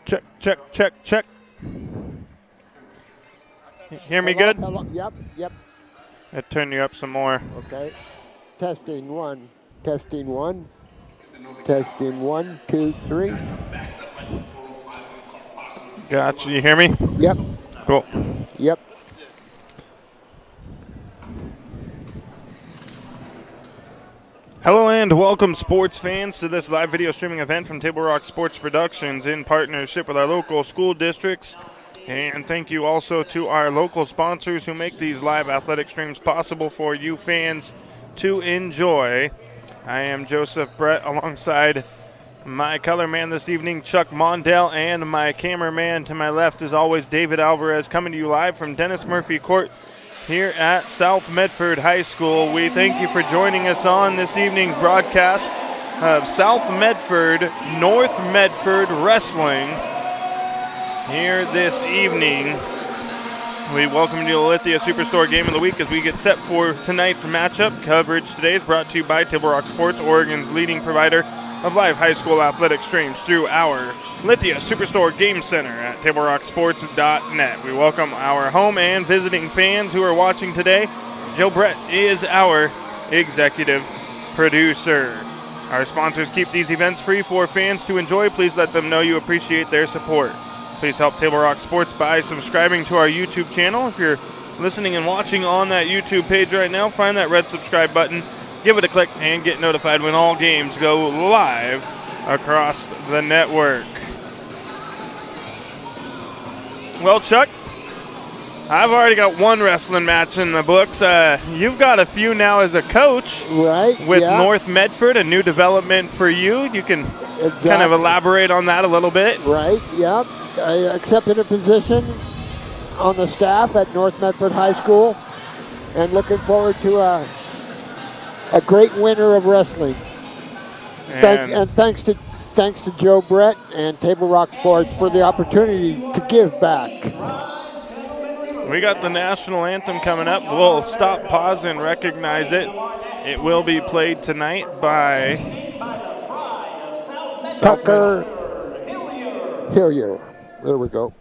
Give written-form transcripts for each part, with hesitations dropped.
Check, check, check, check. Hear me good? Hello. Yep. I turn you up some more. Okay. Testing one. Testing one. Testing 1, 2, 3. Gotcha. You hear me? Yep. Cool. Yep. Hello and welcome, sports fans, to this live video streaming event from Table Rock Sports Productions in partnership with our local school districts. And thank you also to our local sponsors who make these live athletic streams possible for you fans to enjoy. I am Joseph Brett alongside my color man this evening, Chuck Mondale, and my cameraman to my left, as always, David Alvarez, coming to you live from Dennis Murphy Court here at South Medford High School. We thank you for joining us on this evening's broadcast of South Medford, North Medford Wrestling. Here this evening, we welcome you to the Lithia Superstore Game of the Week as we get set for tonight's matchup. Coverage today is brought to you by Table Rock Sports, Oregon's leading provider of live high school athletic streams through our Lithia Superstore Game Center at TableRockSports.net. We welcome our home and visiting fans who are watching today. Joe Brett is our executive producer. Our sponsors keep these events free for fans to enjoy. Please let them know you appreciate their support. Please help Table Rock Sports by subscribing to our YouTube channel. If you're listening and watching on that YouTube page right now, find that red subscribe button, give it a click, and get notified when all games go live across the network. Well, Chuck, I've already got one wrestling match in the books. You've got a few now as a coach. Right. With North Medford, a new development for you. You can kind of elaborate on that a little bit. Right, yep. I accepted a position on the staff at North Medford High School and looking forward to a great winter of wrestling. Thanks to Joe Brett and Table Rock Sports for the opportunity to give back. We got the national anthem coming up. We'll stop, pause, and recognize it. It will be played tonight by Tucker Hillier. There we go.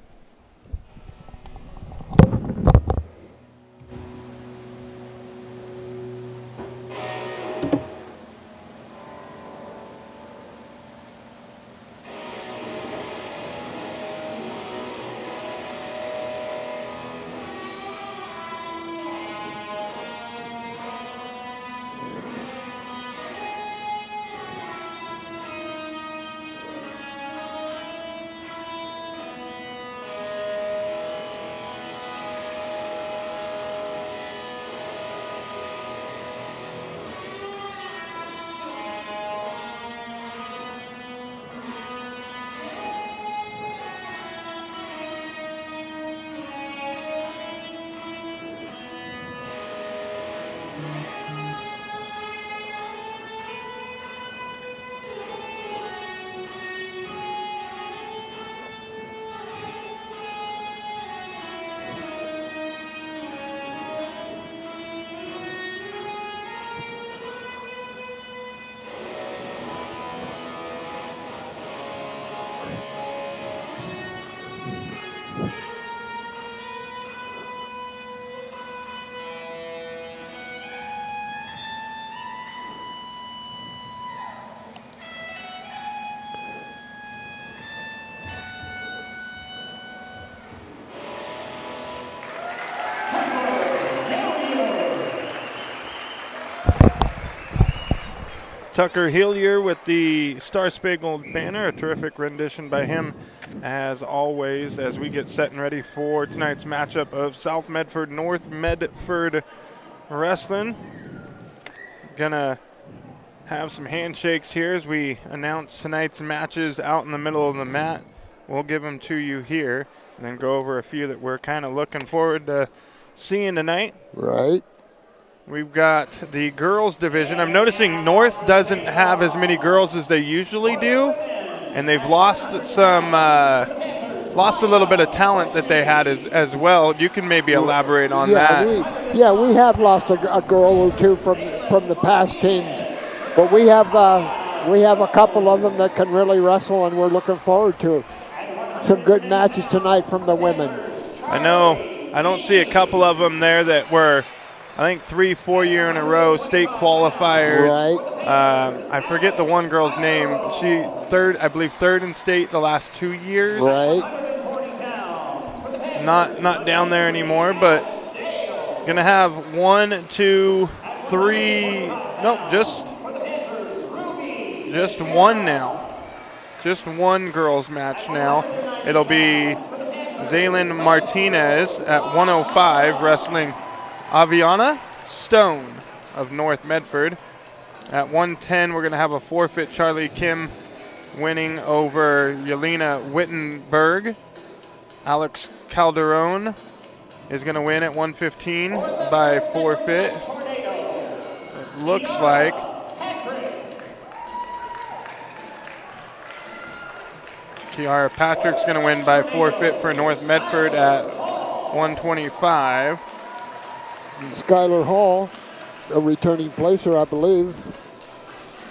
Tucker Hillier with the Star Spangled Banner, a terrific rendition by him, as always, as we get set and ready for tonight's matchup of South Medford, North Medford Wrestling. Gonna have some handshakes here as we announce tonight's matches out in the middle of the mat. We'll give them to you here and then go over a few that we're kind of looking forward to seeing tonight. Right. We've got the girls division. I'm noticing North doesn't have as many girls as they usually do, and they've lost a little bit of talent that they had as well. You can maybe elaborate on that. We have lost a girl or two from the past teams, but we have a couple of them that can really wrestle, and we're looking forward to some good matches tonight from the women. I know. I don't see a couple of them there that were, I think, 3-4 year in a row state qualifiers. Right. I forget the one girl's name. She third in state the last 2 years. Right. Not down there anymore, but gonna have 1, 2, 3. Nope, just one now. Just one girls match now. It'll be Zaylin Martinez at 105 wrestling Aviana Stone of North Medford. At 110, we're going to have a forfeit. Charlie Kim winning over Yelena Wittenberg. Alex Calderon is going to win at 115 by forfeit. It looks like. Kiara Patrick's going to win by forfeit for North Medford at 125. Skylar Hall, a returning placer, I believe.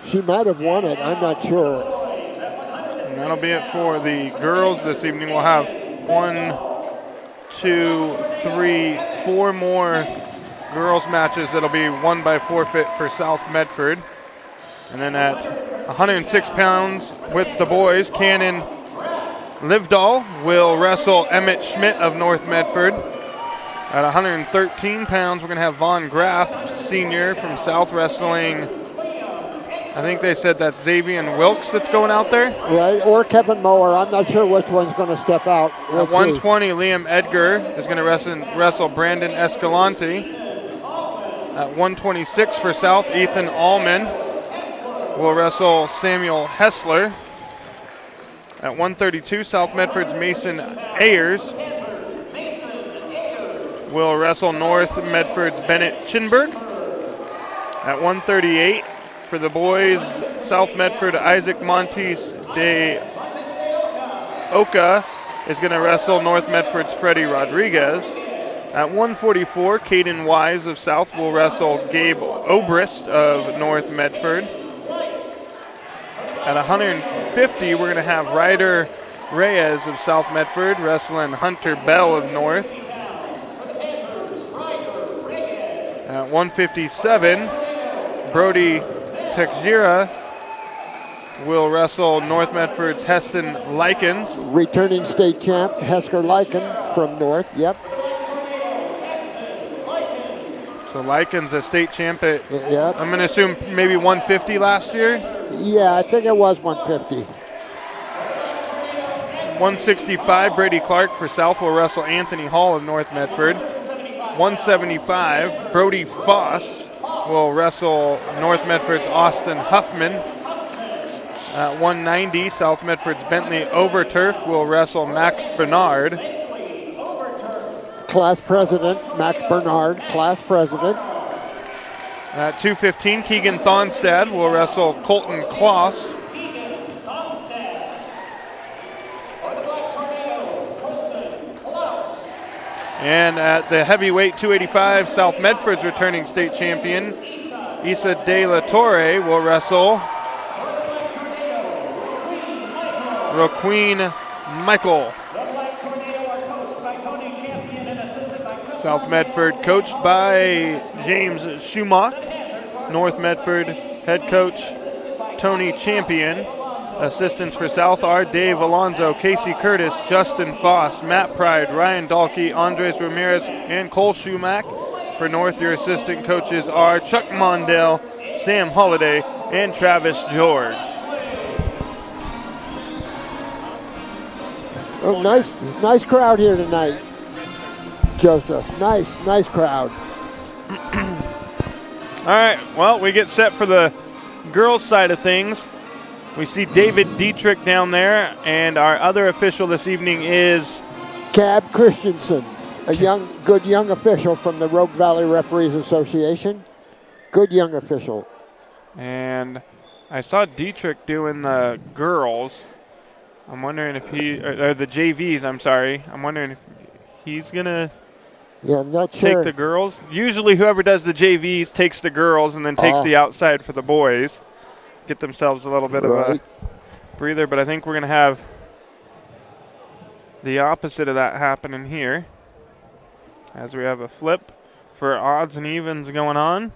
She might have won it. I'm not sure. And that'll be it for the girls this evening. We'll have 1, 2, 3, 4 more girls matches that'll be won by forfeit for South Medford. And then at 106 pounds with the boys, Cannon Livdahl will wrestle Emmett Schmidt of North Medford. At 113 pounds, we're going to have Von Graff, senior from South Wrestling. I think they said that's Xavier Wilkes that's going out there. Right, or Kevin Mower. I'm not sure which one's going to step out. At 120, Liam Edgar is going to wrestle Brandon Escalante. At 126 for South, Ethan Allman will wrestle Samuel Hessler. At 132, South Medford's Mason Ayers will wrestle North Medford's Bennett Chinberg. At 138, for the boys, South Medford Isaac Montes de Oca is going to wrestle North Medford's Freddie Rodriguez. At 144, Caden Wise of South will wrestle Gabe Obrist of North Medford. At 150, we're going to have Ryder Reyes of South Medford wrestling Hunter Bell of North. At 157, Brody Tekjira will wrestle North Medford's Heston Likens. Returning state champ, Hesker Liken from North, yep. So Likens a state champ at, yep. I'm going to assume maybe 150 last year? Yeah, I think it was 150. 165, Brady Clark for South will wrestle Anthony Hall of North Medford. 175, Brody Foss will wrestle North Medford's Austin Huffman. At 190, South Medford's Bentley Overturf will wrestle Max Bernard. Class president, Max Bernard, class president. At 215, Keegan Thonstad will wrestle Colton Kloss. And at the heavyweight 285, South Medford's returning state champion, Isa De La Torre, will wrestle Roqueen Michael. South Medford coached by James Schumach. North Medford head coach Tony Champion. Assistants for South are Dave Alonzo, Casey Curtis, Justin Foss, Matt Pride, Ryan Dahlke, Andres Ramirez, and Cole Schumach. For North, your assistant coaches are Chuck Mondale, Sam Holliday, and Travis George. Oh, nice crowd here tonight, Joseph. Nice crowd. All right, well, we get set for the girls' side of things, we see David Dietrich down there, and our other official this evening is Cab Christensen, a good young official from the Rogue Valley Referees Association. Good young official. And I saw Dietrich doing the girls. I'm wondering if or the JVs, I'm sorry. I'm wondering if he's going to I'm not sure. take the girls. Usually whoever does the JVs takes the girls and then takes the outside for the boys. Get themselves a little bit of a breather, but I think we're going to have the opposite of that happening here as we have a flip for odds and evens going on.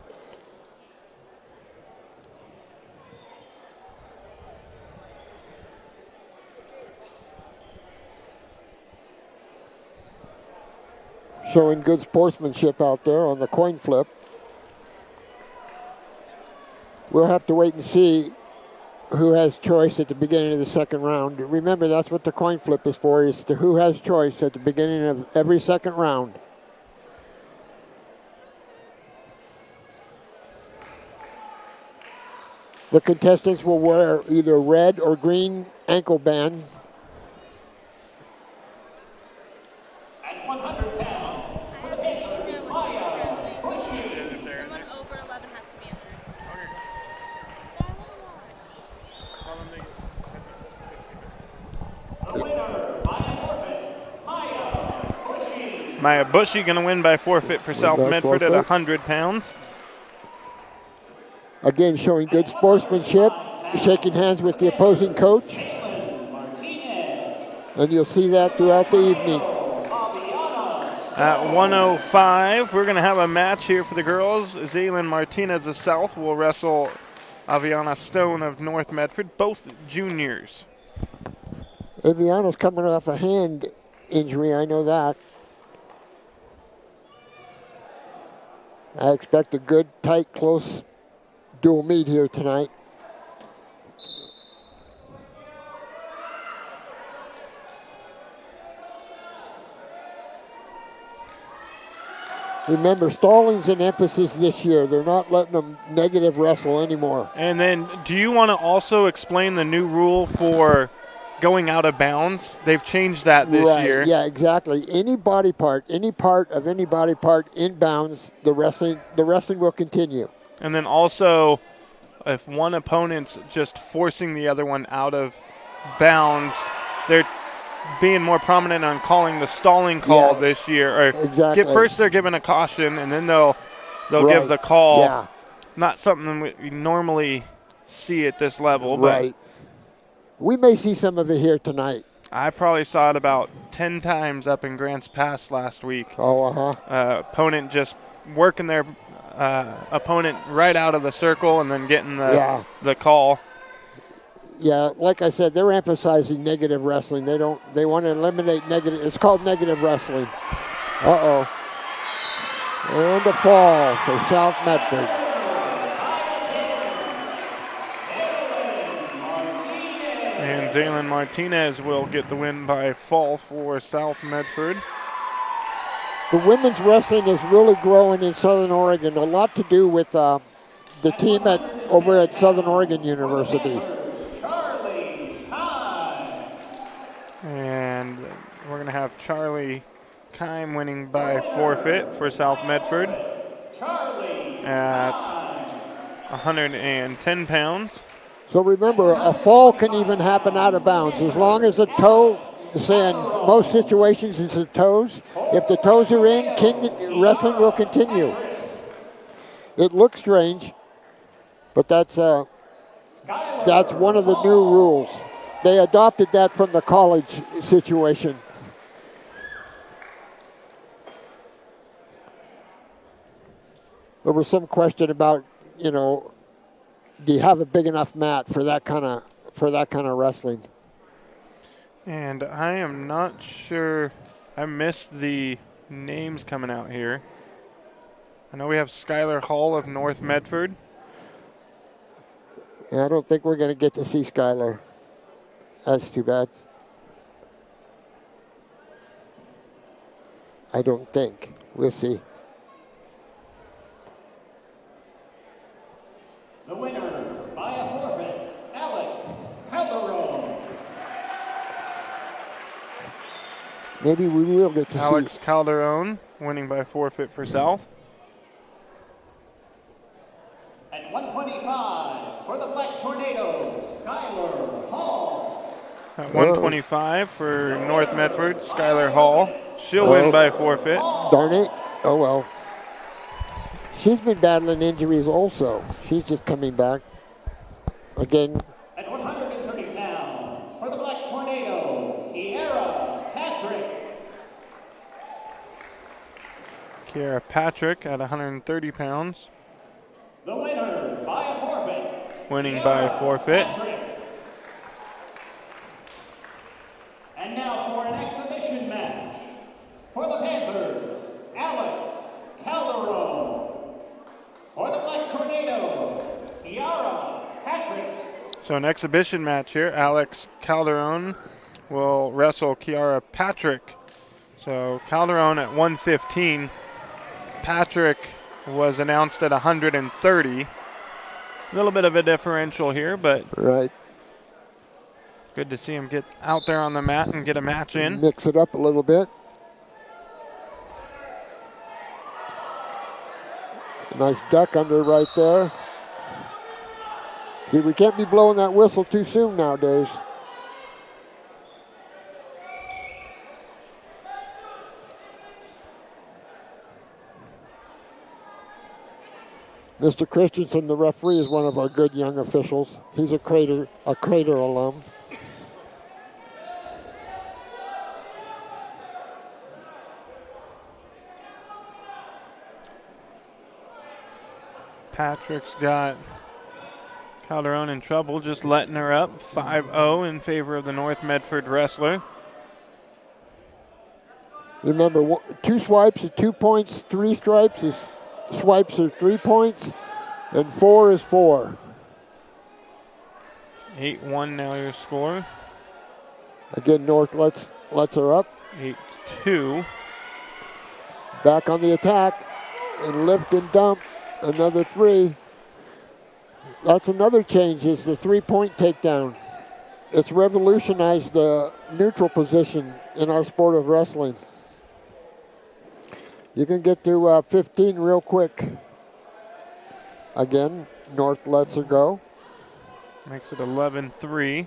Showing good sportsmanship out there on the coin flip. We'll have to wait and see who has choice at the beginning of the second round. Remember, that's what the coin flip is for, is to who has choice at the beginning of every second round. The contestants will wear either red or green ankle band. At 100 pounds, for the pictures, Maya Bushy. Someone over 11 has to be in there. The winner, by forfeit, Maya Bushy. Maya Bushy going to win by forfeit for South Medford at 100 pounds. Again, showing good sportsmanship, shaking hands with the opposing coach. And you'll see that throughout the evening. At 105, we're going to have a match here for the girls. Zaylin Martinez of South will wrestle Aviana Stone of North Medford, both juniors. Aviana's coming off a hand injury, I know that. I expect a good, tight, close dual meet here tonight. Remember, stalling's an emphasis this year. They're not letting them negative wrestle anymore. And then, do you want to also explain the new rule for going out of bounds? They've changed that this year. Yeah, exactly. Any body part, any part of any body part in bounds, the wrestling will continue. And then also, if one opponent's just forcing the other one out of bounds, they're being more prominent on calling the stalling call this year. Or exactly. First they're giving a caution, and then they'll give the call. Yeah. Not something we normally see at this level. Right. But we may see some of it here tonight. I probably saw it about 10 times up in Grants Pass last week. Opponent just working their opponent right out of the circle and then getting the call. Yeah, like I said, they're emphasizing negative wrestling. They want to eliminate negative. It's called negative wrestling. And a fall for South Medford. And Zaylin Martinez will get the win by fall for South Medford. The women's wrestling is really growing in Southern Oregon. A lot to do with the team over at Southern Oregon University. And we're going to have Charlie Kime winning by forfeit for South Medford at 110 pounds. So remember, a fall can even happen out of bounds. As long as a toe, say in most situations it's the toes. If the toes are in, wrestling will continue. It looks strange, but that's one of the new rules. They adopted that from the college situation. There was some question about, do you have a big enough mat for that kind of wrestling? And I am not sure. I missed the names coming out here. I know we have Skylar Hall of North Medford. Yeah, I don't think we're going to get to see Skylar. That's too bad. I don't think. We'll see. The winner by maybe we will get to Alex see. Calderon winning by forfeit for South. At 125 for the Black Tornado, Skylar Hall. At 125 for North Medford, Skylar Hall. She'll win by forfeit. Darn it. Oh, well. She's been battling injuries also. She's just coming back. Again. At 130 pounds for the Black Tornado, Kiara Patrick. Kiara Patrick at 130 pounds. The winner by a forfeit. Winning by forfeit. Patrick. And now for an exhibition match. For the Panthers, Alex Calderon. For the Black Tornado, Kiara Patrick. So an exhibition match here. Alex Calderon will wrestle Kiara Patrick. So Calderon at 115. Patrick was announced at 130. A little bit of a differential here, but Right. good to see him get out there on the mat and get a match in. Mix it up a little bit. Nice duck under right there. See, we can't be blowing that whistle too soon nowadays. Mr. Christensen, the referee, is one of our good young officials. He's a Crater alum. Patrick's got Calderon in trouble, just letting her up. 5-0 in favor of the North Medford wrestler. Remember, 2 swipes is 2 points, 3 stripes is swipes are 3 points, and 4 is 4. 8-1 now your score. Again, North lets her up. 8-2. Back on the attack, and lift and dump. Another 3. That's another change, is the 3-point takedown. It's revolutionized the neutral position in our sport of wrestling. You can get to 15 real quick. Again, North lets her go. Makes it 11-3.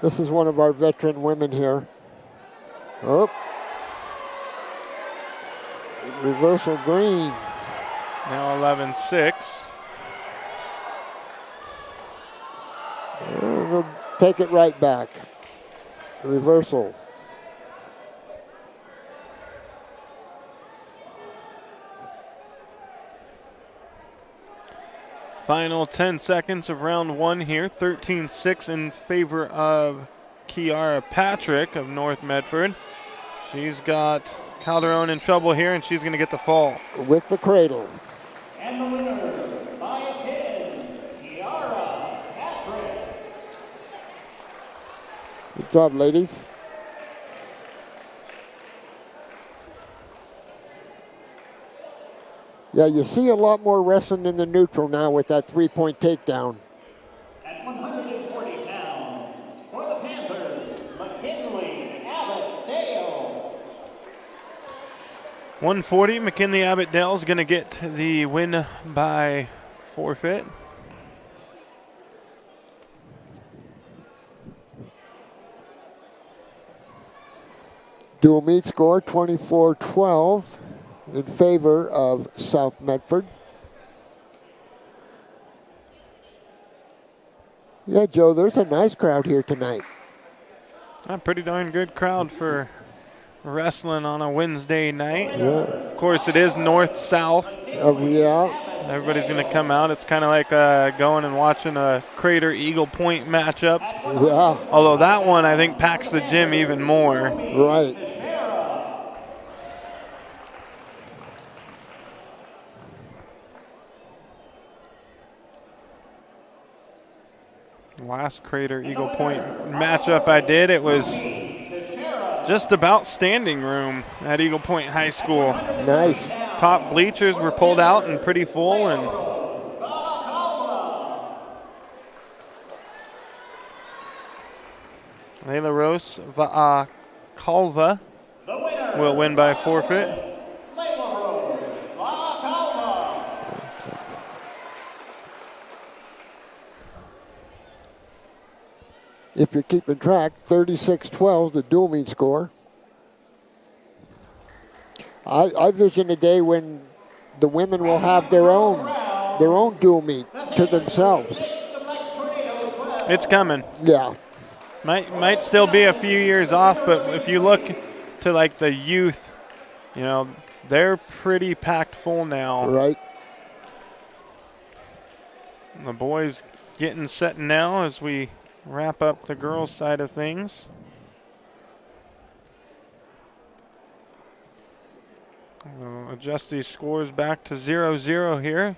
This is one of our veteran women here. Oh. Reversal green. Now 11-6. We'll take it right back. Reversal. Final 10 seconds of round 1 here. 13-6 in favor of Kiara Patrick of North Medford. She's got Calderon in trouble here, and she's going to get the fall. With the cradle. And the winner by a pin, Kiara Patrick. Good job, ladies. Yeah, you see a lot more wrestling in the neutral now with that 3-point takedown. At 140 pounds, for the Panthers, McKinley Abbott-Dale. 140, McKinley Abbott-Dale is going to get the win by forfeit. Dual meet score 24-12 in favor of South Medford. Yeah, Joe, there's a nice crowd here tonight. A pretty darn good crowd for wrestling on a Wednesday night. Yeah. Of course, it is north-south. Yeah. Everybody's going to come out. It's kind of like going and watching a Crater Eagle Point matchup. Yeah. Although that one, I think, packs the gym even more. Right. Last Crater Eagle Point matchup I did, it was just about standing room at Eagle Point High School. Nice. Top bleachers were pulled out and pretty full, and Layla Rose Calva The winner. will win by forfeit. Layla Rose Calva. If you're keeping track, 36-12 the dual meet score. I vision a day when the women will have their own dual meet to themselves. It's coming. Yeah. Might still be a few years off, but if you look to like the youth, you know, they're pretty packed full now. Right. The boys getting set now as we wrap up the girls' side of things. We'll adjust these scores back to 0-0 here.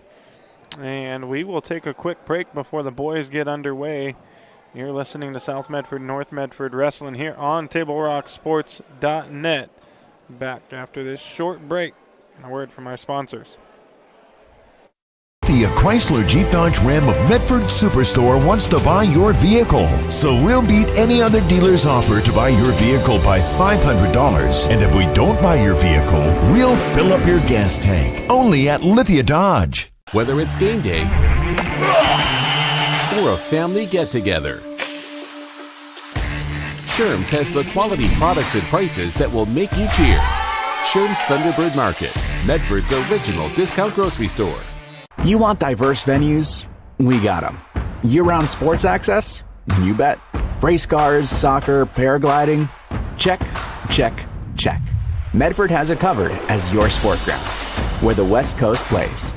And we will take a quick break before the boys get underway. You're listening to South Medford, North Medford Wrestling here on TableRockSports.net. Back after this short break. And a word from our sponsors. The Chrysler Jeep Dodge Ram of Medford Superstore wants to buy your vehicle. So we'll beat any other dealer's offer to buy your vehicle by $500. And if we don't buy your vehicle, we'll fill up your gas tank. Only at Lithia Dodge. Whether it's game day or a family get-together, Sherm's has the quality products and prices that will make you cheer. Sherm's Thunderbird Market, Medford's original discount grocery store. You want diverse venues? We got them. Year-round sports access? You bet. Race cars, soccer, paragliding? Check, check, check. Medford has it covered as your sport ground, where the West Coast plays.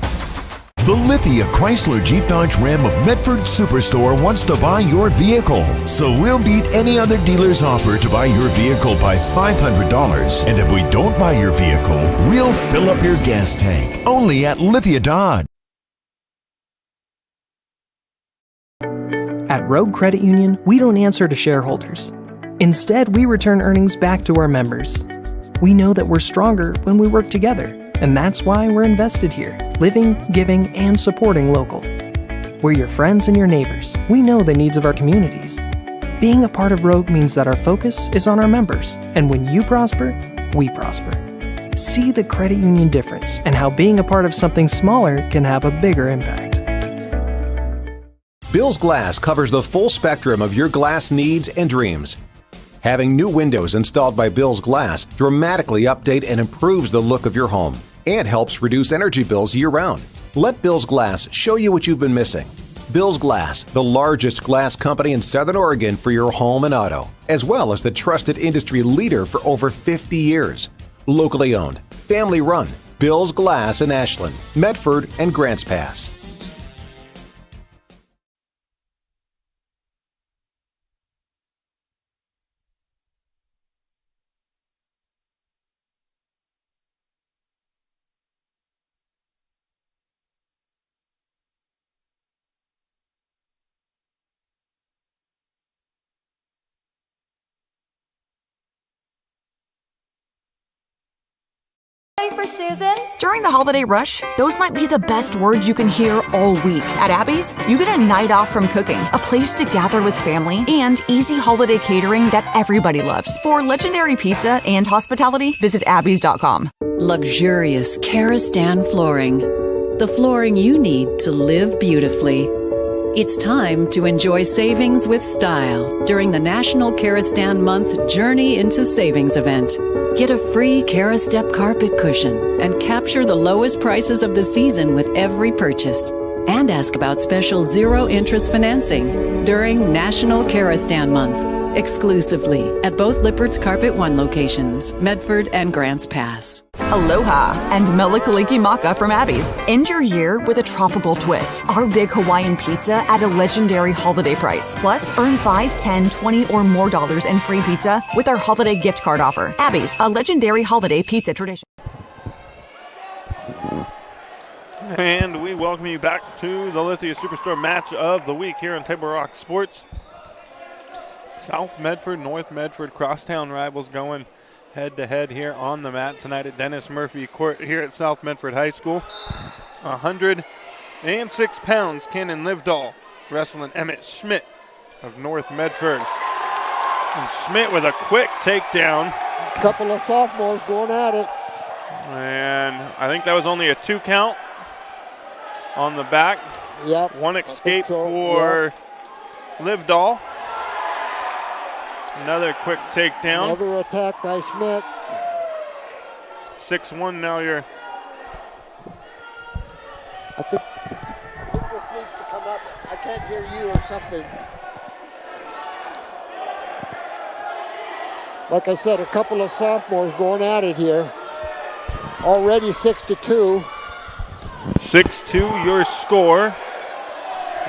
The Lithia Chrysler Jeep Dodge Ram of Medford Superstore wants to buy your vehicle. So we'll beat any other dealer's offer to buy your vehicle by $500. And if we don't buy your vehicle, we'll fill up your gas tank. Only at Lithia Dodge. At Rogue Credit Union, we don't answer to shareholders. Instead, we return earnings back to our members. We know that we're stronger when we work together, and that's why we're invested here, living, giving, and supporting local. We're your friends and your neighbors. We know the needs of our communities. Being a part of Rogue means that our focus is on our members, and when you prosper, we prosper. See the credit union difference and how being a part of something smaller can have a bigger impact. Bill's Glass covers the full spectrum of your glass needs and dreams. Having new windows installed by Bill's Glass dramatically update and improves the look of your home and helps reduce energy bills year-round. Let Bill's Glass show you what you've been missing. Bill's Glass, the largest glass company in Southern Oregon for your home and auto, as well as the trusted industry leader for over 50 years. Locally owned, family run, Bill's Glass in Ashland, Medford, and Grants Pass. For Susan? During the holiday rush, those might be the best words you can hear all week. At Abby's, you get a night off from cooking, a place to gather with family, and easy holiday catering that everybody loves. For legendary pizza and hospitality, visit abbys.com. Luxurious Karastan flooring. The flooring you need to live beautifully. It's time to enjoy savings with style during the National Karastan Month Journey into Savings event. Get a free Karastep carpet cushion and capture the lowest prices of the season with every purchase. And ask about special zero-interest financing during National Karastan Month. Exclusively at both Lippert's Carpet One locations, Medford and Grants Pass. Aloha and Melikaliki Maka from Abby's. End your year with a tropical twist. Our big Hawaiian pizza at a legendary holiday price. Plus, earn $5, $10, $20 or more in free pizza with our holiday gift card offer. Abby's, a legendary holiday pizza tradition. And we welcome you back to the Lithia Superstore match of the week here on Table Rock Sports. South Medford, North Medford, crosstown rivals going head-to-head here on the mat tonight at Dennis Murphy Court here at South Medford High School. 106 pounds, Kenan Livedall wrestling Emmett Schmidt of North Medford. And Schmidt with a quick takedown. A couple of sophomores going at it. And I think that was only a 2 count on the back. Yep. One escape for Livdahl. Another quick takedown. Another attack by Schmidt. 6-1 now. I think this needs to come up. I can't hear you or something. Like I said, a couple of sophomores going at it here. Already 6-2. 6-2 your score.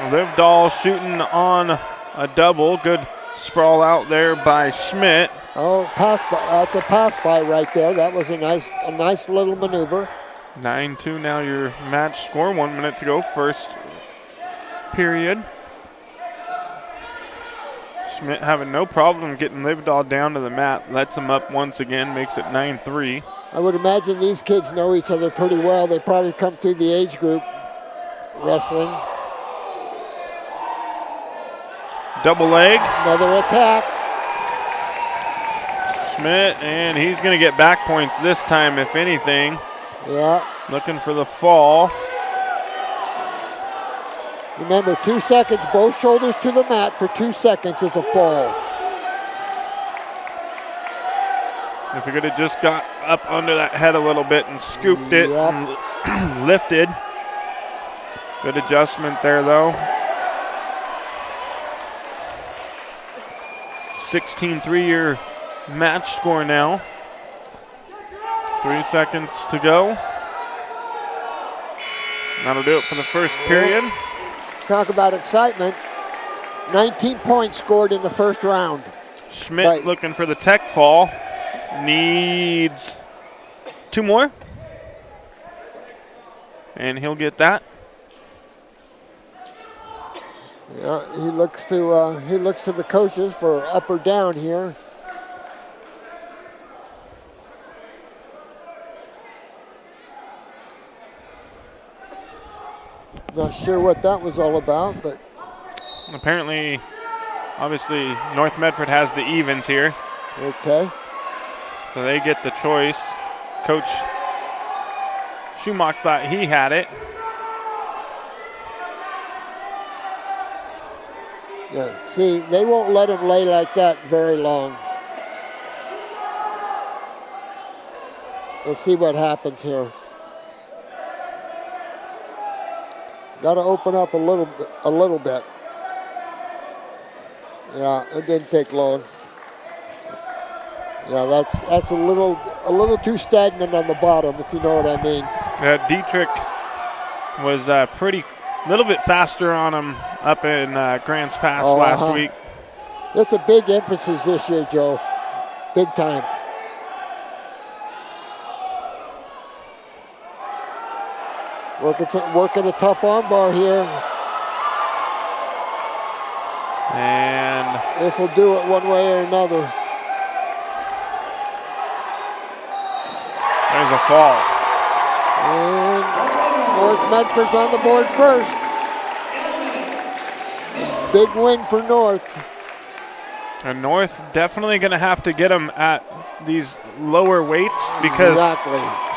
Livdahl shooting on a double. Good sprawl out there by Schmidt. Oh, pass by, that's a pass by right there. That was a nice little maneuver. 9-2 now your match score. 1 minute to go, first period. Schmidt having no problem getting Livdahl down to the mat. Lets him up once again, makes it 9-3. I would imagine these kids know each other pretty well. They probably come through the age group wrestling. Double leg. Another attack. Schmidt, and he's going to get back points this time, if anything. Yeah. Looking for the fall. Remember, 2 seconds, both shoulders to the mat for 2 seconds is a fall. If we could have just got up under that head a little bit and scooped it and lifted. Good adjustment there, though. 16-3 your match score now. 3 seconds to go. That'll do it for the first period. Talk about excitement. 19 points scored in the first round. Schmidt looking for the tech fall. Needs 2 more. And he'll get that. Yeah, he looks to the coaches for up or down here. Not sure what that was all about, but apparently, obviously, North Medford has the evens here. Okay. So they get the choice. Coach Schumach thought he had it. Yeah, see, they won't let him lay like that very long. We'll see what happens here. Got to open up a little bit. Yeah, it didn't take long. Yeah, that's a little too stagnant on the bottom, if you know what I mean. Dietrich was little bit faster on him up in Grants Pass last week. That's a big emphasis this year, Joe. Big time. Working a tough arm bar here. And this will do it one way or another. There's a fall. And North Medford's on the board first. Big win for North. And North definitely going to have to get them at these lower weights because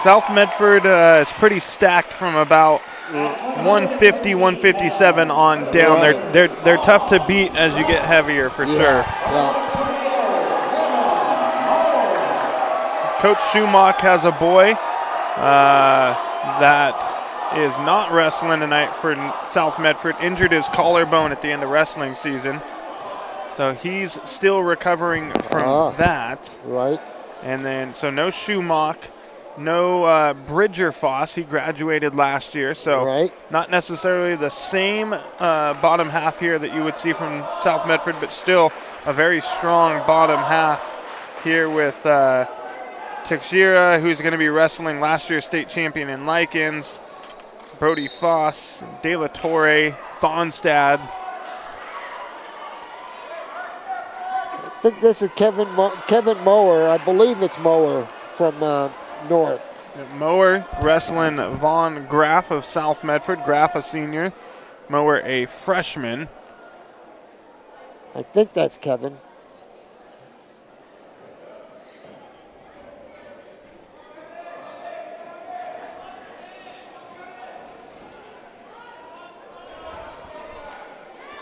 South Medford is pretty stacked from about 150, 157 on down. Right. They're tough to beat as you get heavier for sure. Yeah. Coach Schumach has a boy that is not wrestling tonight for South Medford. Injured his collarbone at the end of wrestling season. So he's still recovering from that. Right. And then, so no Schumach, no Bridger Foss. He graduated last year. So not necessarily the same bottom half here that you would see from South Medford, but still a very strong bottom half here with Teixeira, who's going to be wrestling last year's state champion in Likens, Brody Foss, De La Torre, Bonstad. I think this is Kevin Mower. I believe it's Mower from North. Mower wrestling Vaughn Graff of South Medford. Graff a senior, Mower a freshman. I think that's Kevin.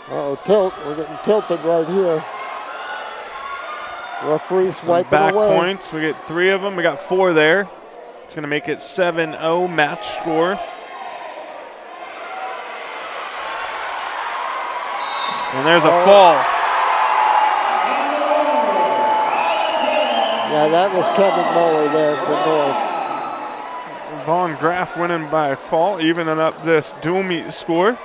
Uh-oh, tilt. We're getting tilted right here. Referee swiping back away. points. We get 3 of them. We got 4 there. It's going to make it 7-0 match score. And there's a fall. Yeah, that was Kevin Moeller there for North. Vaughn Graff winning by fall, evening up this dual meet score.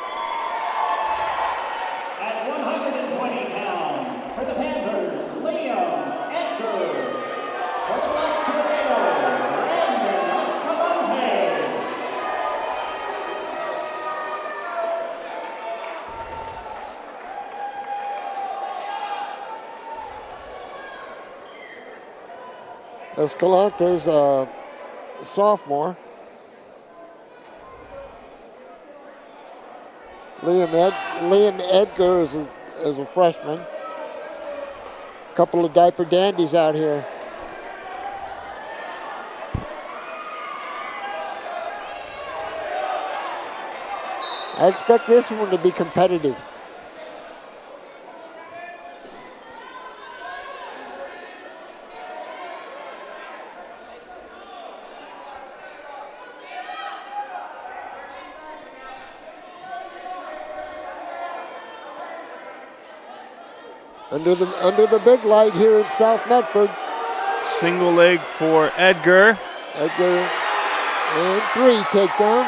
At 120 pounds, for the Panthers, Liam Edgar. For the Black Tornado, Brandon Escalante. Escalante's a sophomore. Liam Edgar is a freshman. A couple of diaper dandies out here. I expect this one to be competitive. Under the big light here in South Medford. Single leg for Edgar. Edgar and 3 takedown.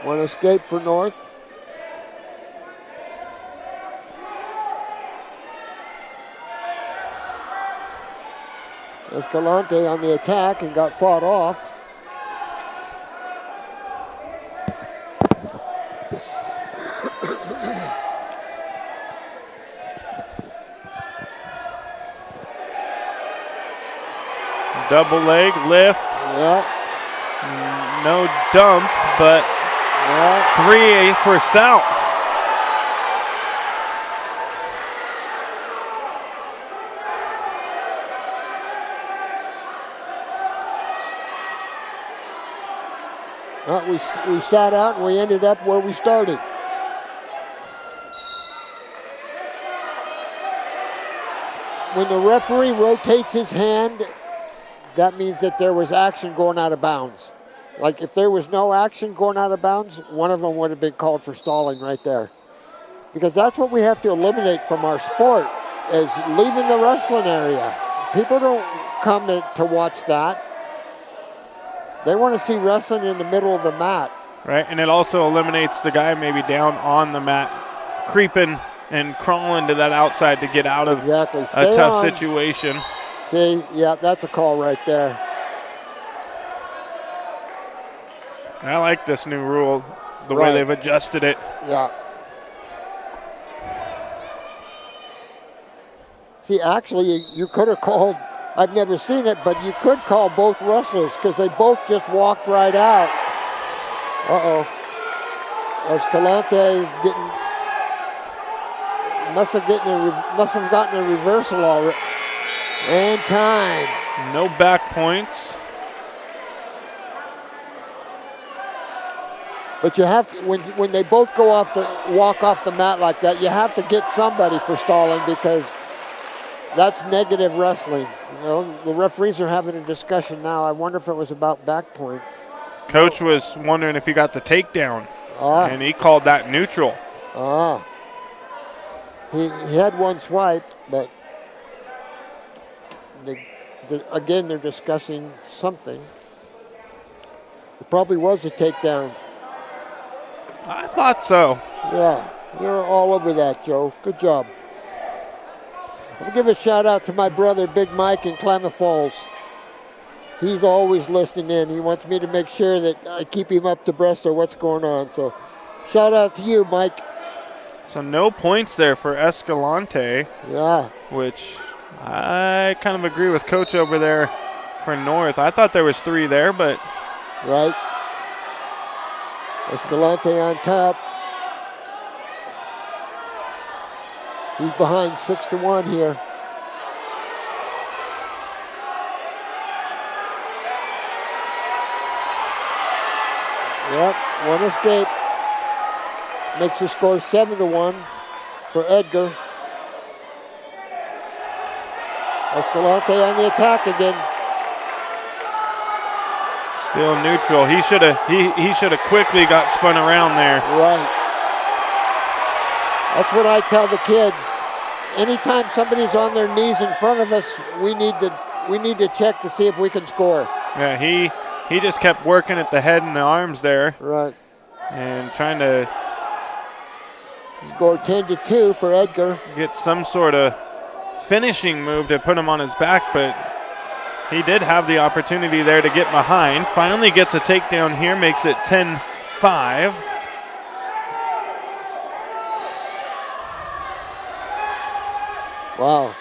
One escape for North. Escalante on the attack and got fought off. Double leg lift. Yeah. No dump, but 3 for South. We sat out and we ended up where we started. When the referee rotates his hand, that means that there was action going out of bounds. Like if there was no action going out of bounds, one of them would have been called for stalling right there. Because that's what we have to eliminate from our sport, is leaving the wrestling area. People don't come to watch that. They want to see wrestling in the middle of the mat. Right, and it also eliminates the guy maybe down on the mat, creeping and crawling to that outside to get out of a tough situation. See, yeah, that's a call right there. I like this new rule, the way they've adjusted it. Yeah. See, actually, you could have called, I've never seen it, but you could call both wrestlers because they both just walked right out. Uh-oh. Escalante must have gotten a reversal already. And time. No back points. But you have to, when they both walk off the mat like that, you have to get somebody for stalling because that's negative wrestling. You know, the referees are having a discussion now. I wonder if it was about back points. Coach was wondering if he got the takedown, and he called that neutral. He had one swipe, but again, they're discussing something. It probably was a takedown. I thought so. Yeah, you're all over that, Joe. Good job. I'll give a shout out to my brother, Big Mike in Klamath Falls. He's always listening in. He wants me to make sure that I keep him up to breast of what's going on. So shout out to you, Mike. So no points there for Escalante. Yeah. Which I kind of agree with Coach over there for North. I thought there was 3 there, but. Right. Escalante on top. He's behind 6-1 here. Yep, one escape. Makes the score 7-1 for Edgar. Escalante on the attack again. Still neutral. He should have quickly got spun around there. Right. That's what I tell the kids. Anytime somebody's on their knees in front of us, we need to check to see if we can score. Yeah, he just kept working at the head and the arms there. Right. And trying to score 10-2 for Edgar. Get some sort of finishing move to put him on his back, but he did have the opportunity there to get behind. Finally gets a takedown here, makes it 10-5. Wow.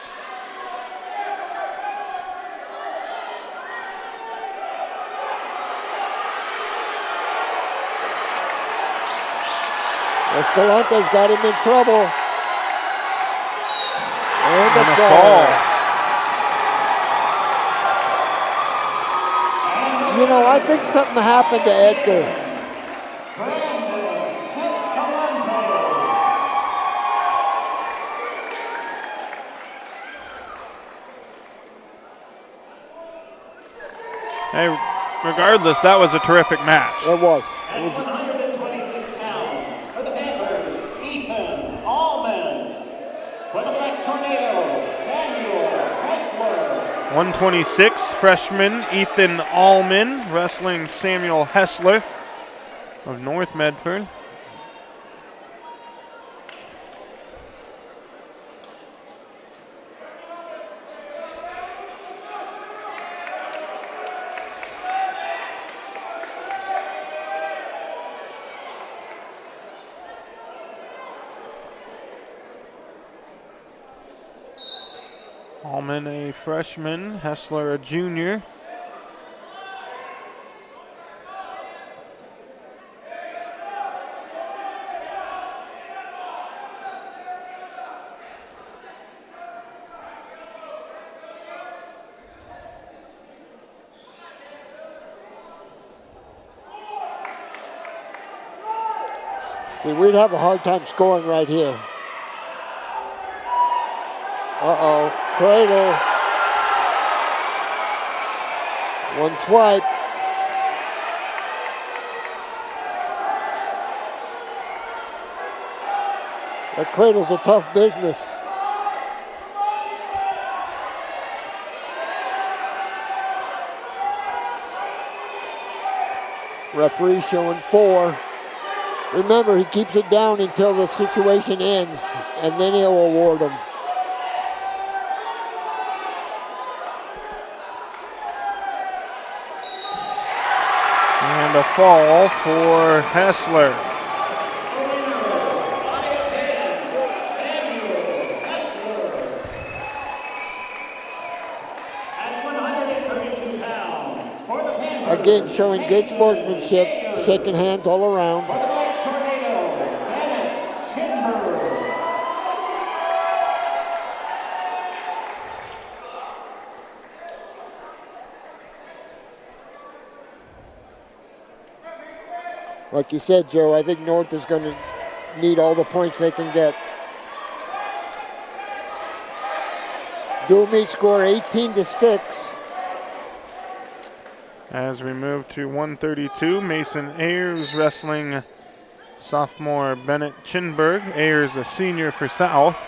Escalante's got him in trouble. And a fall. You know, I think something happened to Edgar. Hey, regardless, that was a terrific match. It was. At 126 pounds, for the Panthers, Ethan Allman. For the Black Tornado, Samuel Hessler. 126, freshman Ethan Allman wrestling Samuel Hessler of North Medford. Allman a freshman, Hessler a junior. See, we'd have a hard time scoring right here. Uh-oh, cradle. One swipe. That cradle's a tough business. Referee showing 4. Remember, he keeps it down until the situation ends, and then he'll award him. And a fall for Hessler. Again, showing good sportsmanship, shaking hands all around. Like you said, Joe, I think North is going to need all the points they can get. Dual meet score 18-6. As we move to 132, Mason Ayers wrestling sophomore Bennett Chinberg. Ayers a senior for South.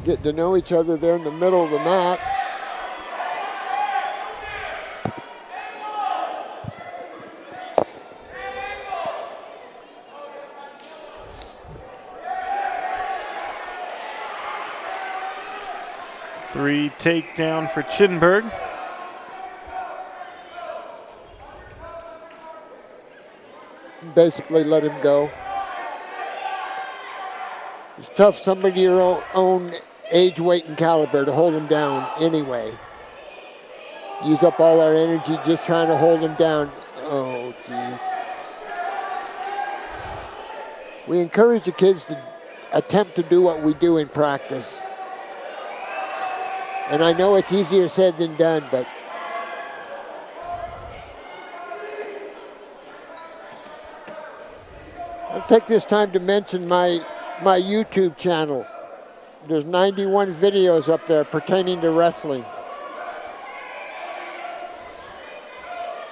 Getting to know each other there in the middle of the mat. Three takedown for Chinberg. Basically let him go. It's tough, somebody your own age, weight, and caliber to hold him down anyway. use up all our energy just trying to hold him down. Oh, geez. We encourage the kids to attempt to do what we do in practice. And I know it's easier said than done, but I'll take this time to mention my YouTube channel. There's 91 videos up there pertaining to wrestling.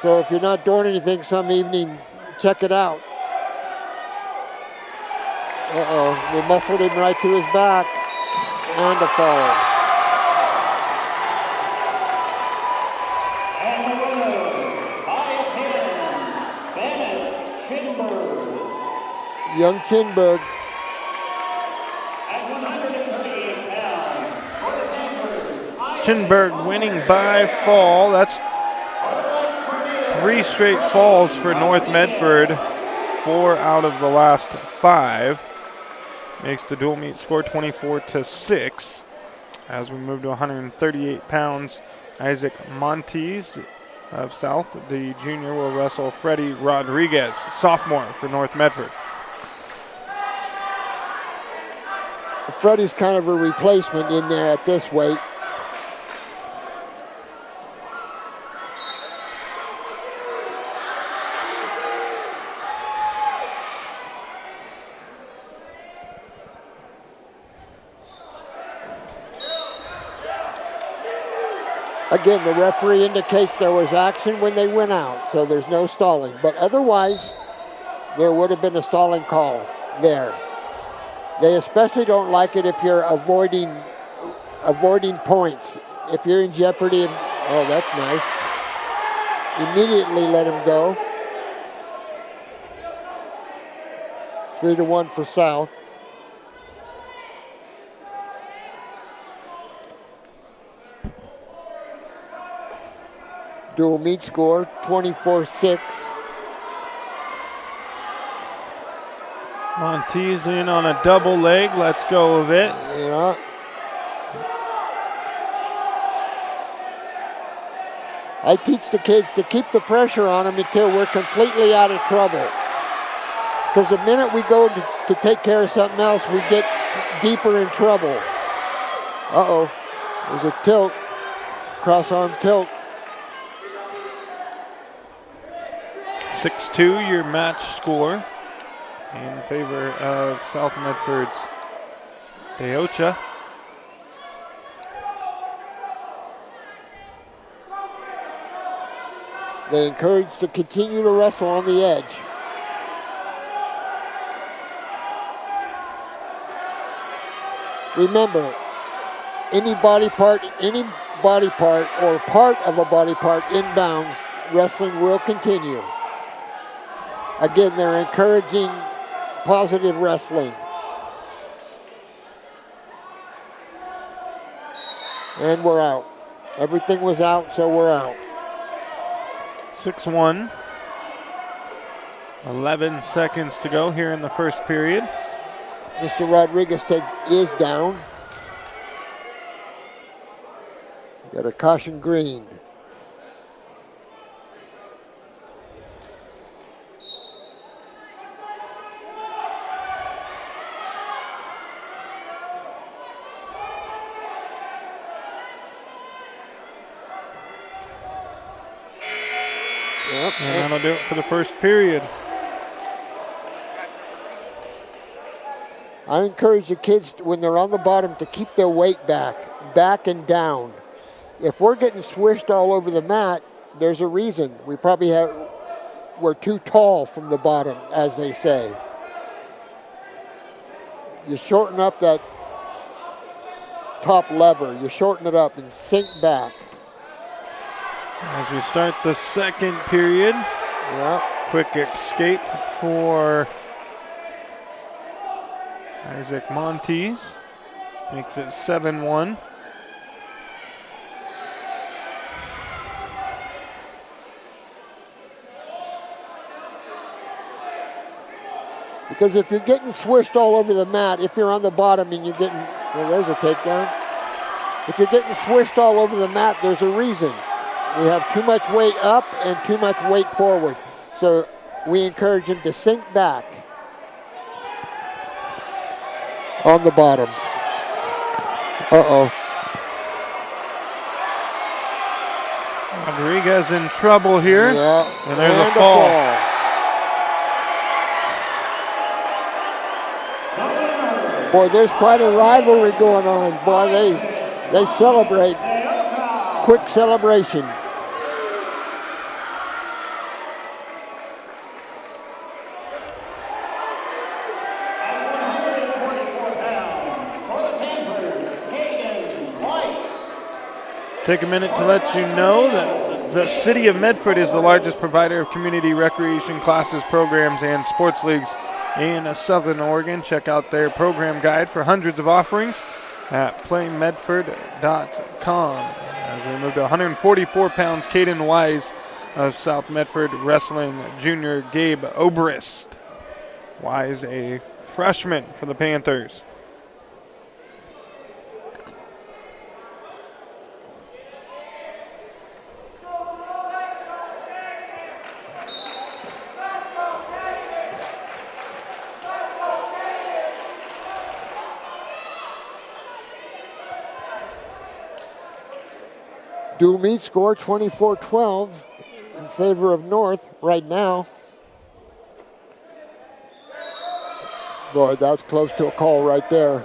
So if you're not doing anything some evening, check it out. Uh-oh, we muscled him right to his back. And a fall. And the winner, by pin, Bennett Chinberg. Young Chinberg. At 138 pounds, for the Panthers, Chinberg winning by fall. That's 3 straight falls for North Medford. 4 out of the last 5. Makes the dual meet score 24-6. As we move to 138 pounds, Isaac Montes of South, the junior, will wrestle Freddie Rodriguez, sophomore for North Medford. Freddie's kind of a replacement in there at this weight. Again, the referee indicates there was action when they went out, so there's no stalling. But otherwise, there would have been a stalling call there. They especially don't like it if you're avoiding points. If you're in jeopardy, oh, that's nice. Immediately let him go. 3-1 for South. Dual meet score, 24-6. Montes in on a double leg. Let's go of it. Yeah. I teach the kids to keep the pressure on them until we're completely out of trouble. Because the minute we go to take care of something else, we get deeper in trouble. Uh-oh. There's a tilt. Cross-arm tilt. 6-2, your match score in favor of South Medford's Deocha. They encourage to continue to wrestle on the edge. Remember, any body part or part of a body part inbounds, wrestling will continue. Again, they're encouraging positive wrestling. And we're out. Everything was out, so we're out. 6-1. 11 seconds to go here in the first period. Mr. Rodriguez is down. Got a caution green. And that'll do it for the first period. I encourage the kids, when they're on the bottom, to keep their weight back and down. If we're getting swished all over the mat, there's a reason. We're too tall from the bottom, as they say. You shorten up that top lever. You shorten it up and sink back. As we start the second period, quick escape for Isaac Montes. Makes it 7-1. Because if you're getting swished all over the mat, if you're on the bottom and you're getting, well, there's a takedown. If you're getting swished all over the mat, there's a reason. We have too much weight up and too much weight forward. So we encourage him to sink back on the bottom. Uh-oh. Rodriguez in trouble here. Yeah. And there's a fall. Boy, there's quite a rivalry going on. Boy, they celebrate. Quick celebration. Take a minute to let you know that the city of Medford is the largest provider of community recreation classes, programs, and sports leagues in Southern Oregon. Check out their program guide for hundreds of offerings at playmedford.com. As we move to 144 pounds, Caden Wise of South Medford wrestling junior Gabe Obrist. Wise, a freshman for the Panthers. Dual meet score 24-12 in favor of North right now. Boy, that's close to a call right there.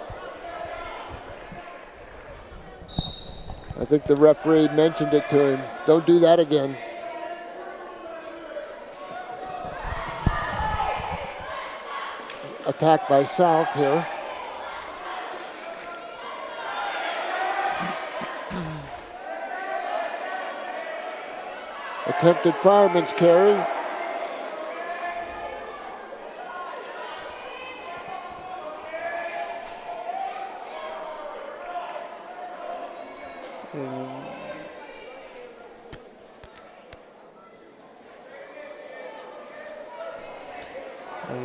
I think the referee mentioned it to him. Don't do that again. Attack by South here. Attempted fireman's carry.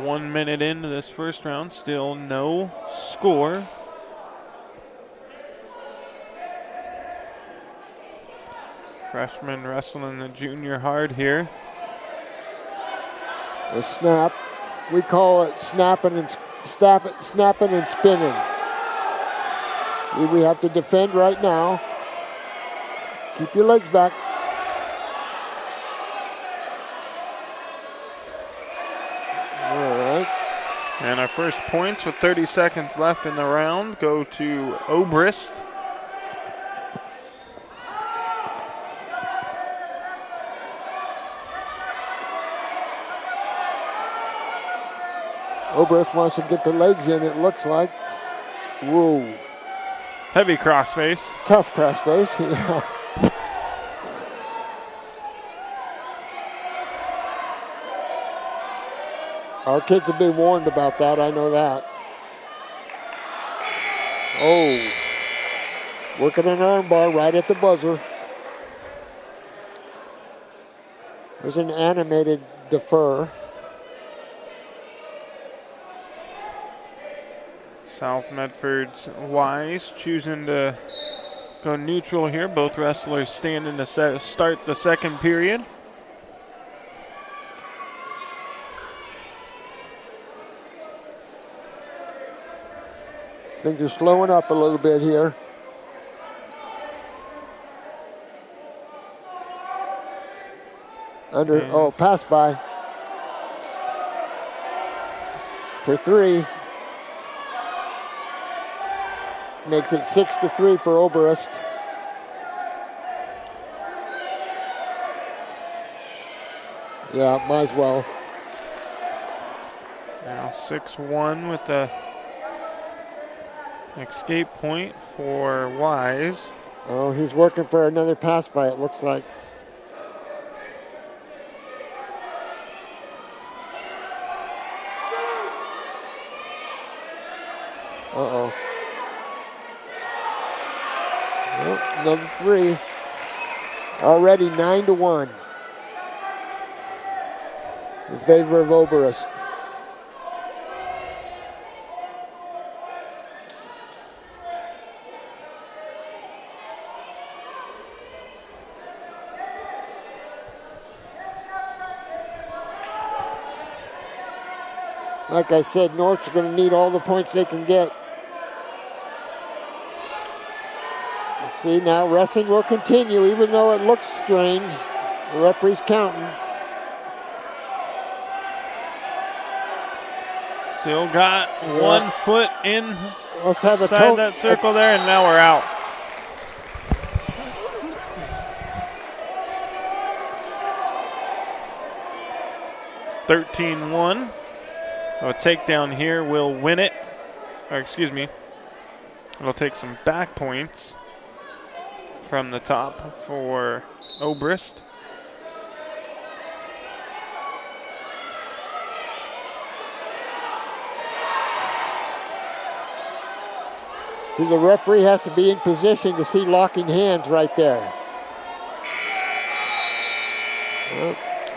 One minute into this first round, still no score. Freshman wrestling the junior hard here. The snap. We call it snapping and snapping and spinning. See, we have to defend right now. Keep your legs back. All right. And our first points with 30 seconds left in the round go to Obrist. Obrist wants to get the legs in, it looks like. Whoa. Heavy crossface. Tough crossface, yeah. Our kids have been warned about that, I know that. Oh. Working an arm bar right at the buzzer. There's an animated defer. South Medford's Wise choosing to go neutral here. Both wrestlers standing to start the second period. Things are slowing up a little bit here. Pass by. For three. Makes it 6-3 for Obrist. Yeah, might as well. Now 6-1 with the escape point for Wise. Oh, he's working for another pass by, it looks like. Uh-oh. Well, another three. Already 9-1 in favor of Obrist. Like I said, North's going to need all the points they can get. See, now wrestling will continue, even though it looks strange. The referee's counting. Still got 1 foot in. Let's have inside that circle there, and now we're out. (13-1). A takedown here will win it. Or excuse me. It'll take some back points from the top for Obrist. See, the referee has to be in position to see locking hands right there.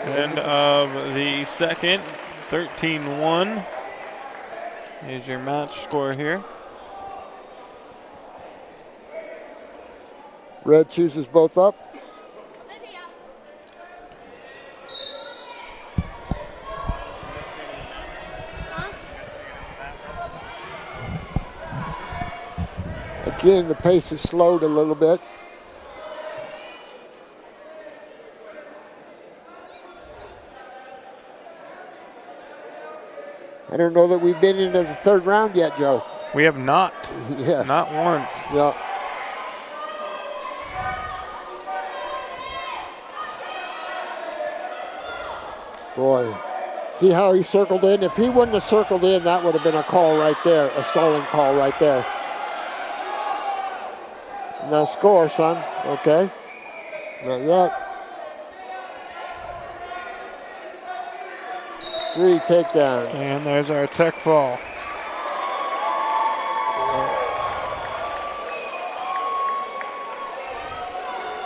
End of the second. 13-1 is your match score here. Red chooses both up. Again, the pace is slowed a little bit. I don't know that we've been into the third round yet, Joe. We have not. Yes. Not once. Yep. Boy, see how he circled in? If he wouldn't have circled in, that would have been a call right there, a stalling call right there. Now score, son. Okay. Not yet. 3 takedown. And there's our tech fall.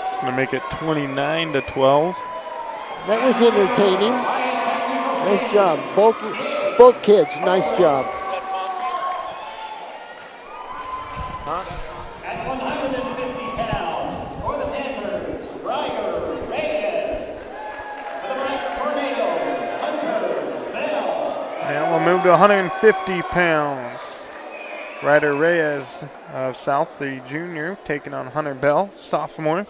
It's going to make it 29-12. That was entertaining. Nice job. Both kids, nice job. At 150 pounds, for the Panthers, Reyes. For the Black Tornado, Hunter Bell. And we'll move to 150 pounds. Ryder Reyes of South, the junior, taking on Hunter Bell, sophomore.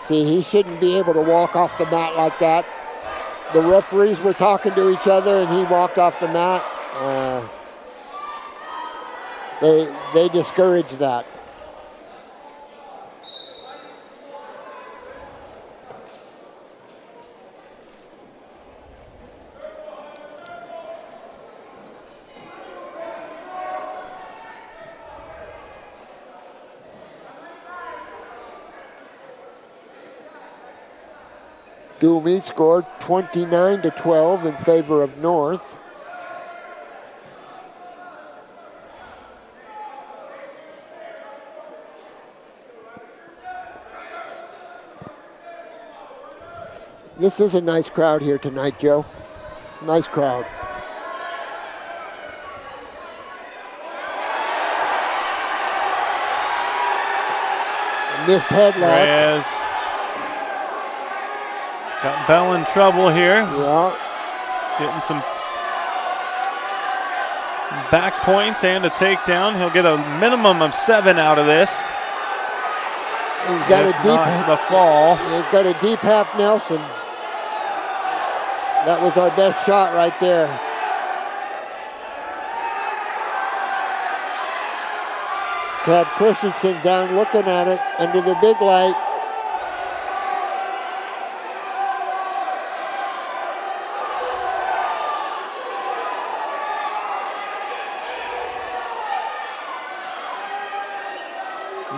See, he shouldn't be able to walk off the mat like that. The referees were talking to each other and he walked off the mat. They discouraged that. Dual meet scored 29-12 in favor of North. This is a nice crowd here tonight, Joe. Nice crowd. Missed headlock. Reyes got Bell in trouble here. Yeah. Getting some back points and a takedown. He'll get a minimum of 7 out of this. He's got if a deep not the fall. He's got a deep half Nelson. That was our best shot right there. Tad Christensen down looking at it under the big light.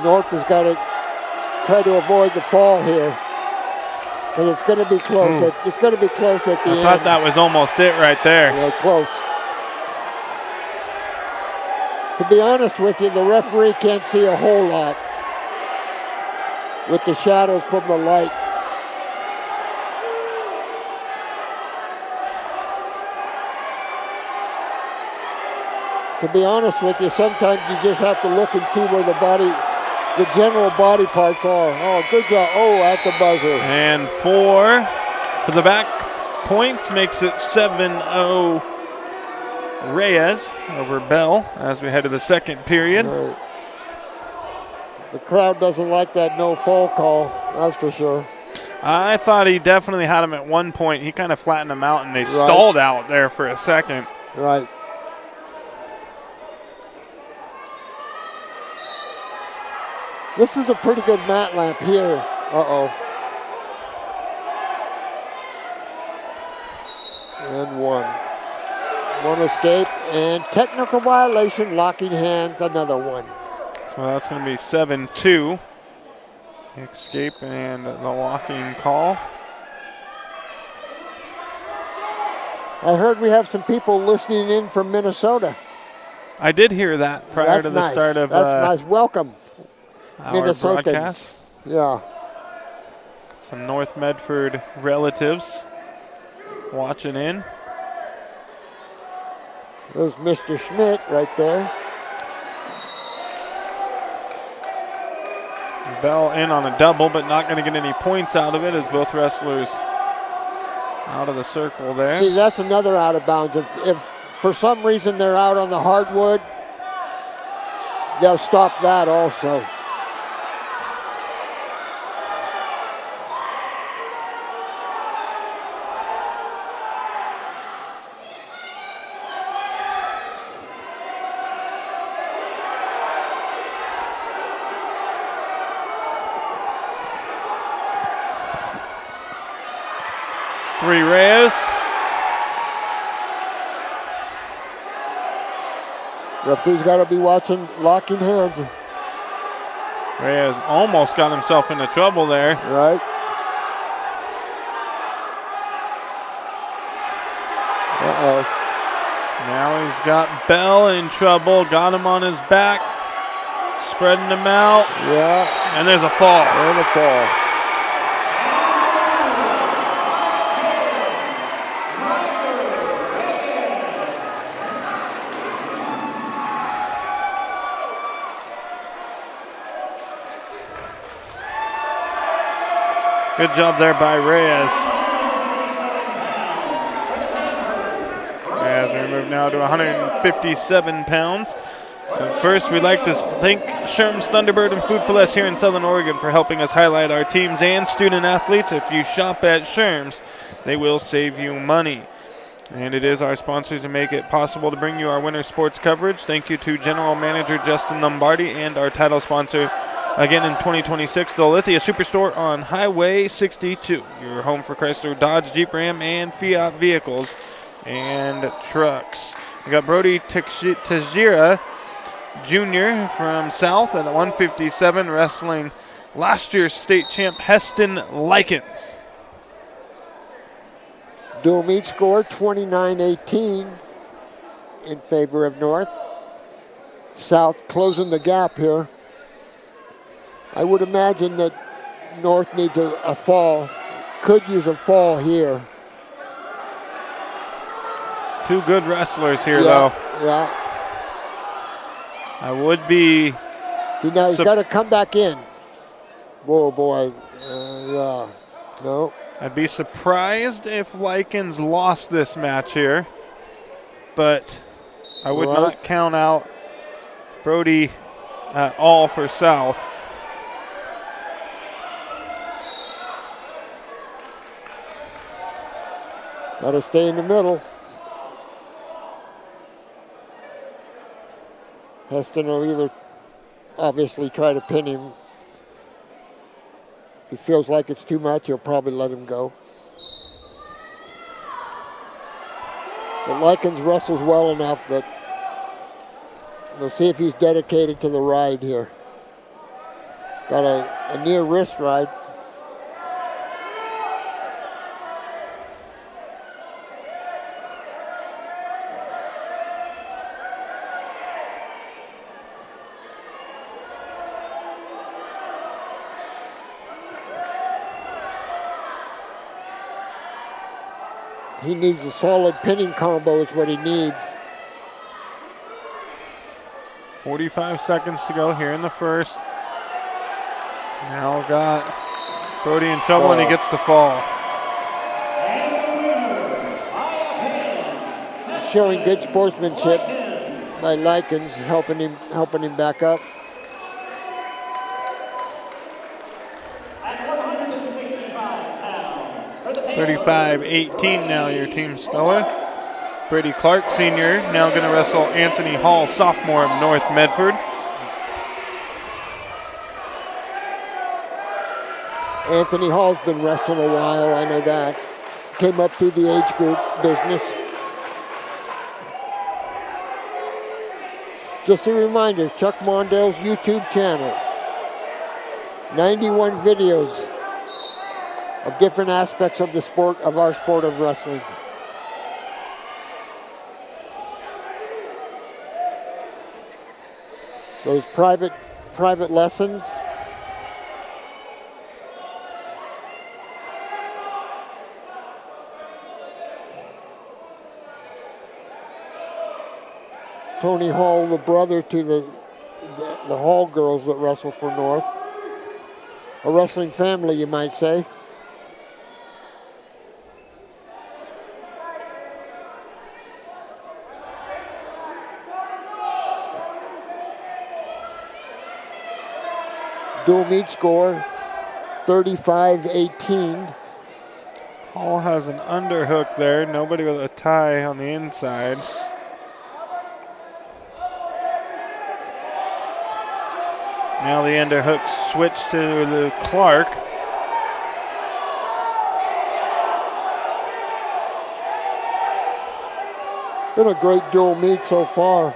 North has got to try to avoid the fall here. But it's going to be close. It's going to be close at the end. I thought that was almost it right there. Yeah, close. To be honest with you, the referee can't see a whole lot with the shadows from the light. To be honest with you, sometimes you just have to look and see where the body the general body parts are. Oh, good job. Oh, at the buzzer. And 4 for the back points makes it 7-0 Reyes over Bell as we head to the second period. Right. The crowd doesn't like that no fall call, that's for sure. I thought he definitely had him at one point. He kind of flattened him out, and they stalled out there for a second. Right. This is a pretty good mat lamp here. Uh-oh. And one escape, and technical violation, locking hands, another one. So that's going to be 7-2. Escape and the locking call. I heard we have some people listening in from Minnesota. I did hear that prior to the start of That's nice. Welcome, our Minnesotans. broadcast. Yeah. Some North Medford relatives watching in. There's Mr. Schmidt right there. Bell in on a double, but not going to get any points out of it as both wrestlers out of the circle there. See, that's another out of bounds. If for some reason they're out on the hardwood, they'll stop that also. Three Reyes. Referee's got to be watching locking hands. Reyes almost got himself into trouble there. Right. Uh-oh. Now he's got Bell in trouble. Got him on his back. Spreading him out. Yeah. And there's a fall. And a fall. Good job there by Reyes. As we move now to 157 pounds. But first, we'd like to thank Sherm's Thunderbird and Food for Less here in Southern Oregon for helping us highlight our teams and student athletes. If you shop at Sherm's, they will save you money. And it is our sponsors who make it possible to bring you our winter sports coverage. Thank you to General Manager Justin Lombardi and our title sponsor, again in 2026, the Lithia Superstore on Highway 62. Your home for Chrysler, Dodge, Jeep, Ram, and Fiat vehicles and trucks. We got Brody Tejira Jr. from South at 157, wrestling last year's state champ Heston Likens. Dual meet score 29-18 in favor of North. South closing the gap here. I would imagine that North needs a fall. Could use a fall here. Two good wrestlers here, though. Yeah. I would be... See, now he's got to come back in. Whoa, boy. Yeah. No. I'd be surprised if Likens lost this match here, but I would not count out Brody at all for South. Got to stay in the middle. Heston will either obviously try to pin him. If he feels like it's too much, he'll probably let him go. But Likens wrestles well enough that we'll see if he's dedicated to the ride here. He's got a near wrist ride. He needs a solid pinning combo is what he needs. 45 seconds to go here in the first. Now got Brody in trouble and he gets the fall. Showing good sportsmanship by Likens, helping him back up. At 165 pounds for the 35-18 now, your team score. Brady Clark, senior, now going to wrestle Anthony Hall, sophomore of North Medford. Anthony Hall's been wrestling a while, I know that. Came up through the age group business. Just a reminder, Chuck Mondale's YouTube channel. 91 videos of different aspects of the sport, of our sport of wrestling. Those private lessons. Tony Hall, the brother to the Hall girls that wrestle for North. A wrestling family, you might say. Dual meet score, 35-18. Hall has an underhook there. Nobody with a tie on the inside. Now the underhook switched to Clark. Been a great dual meet so far.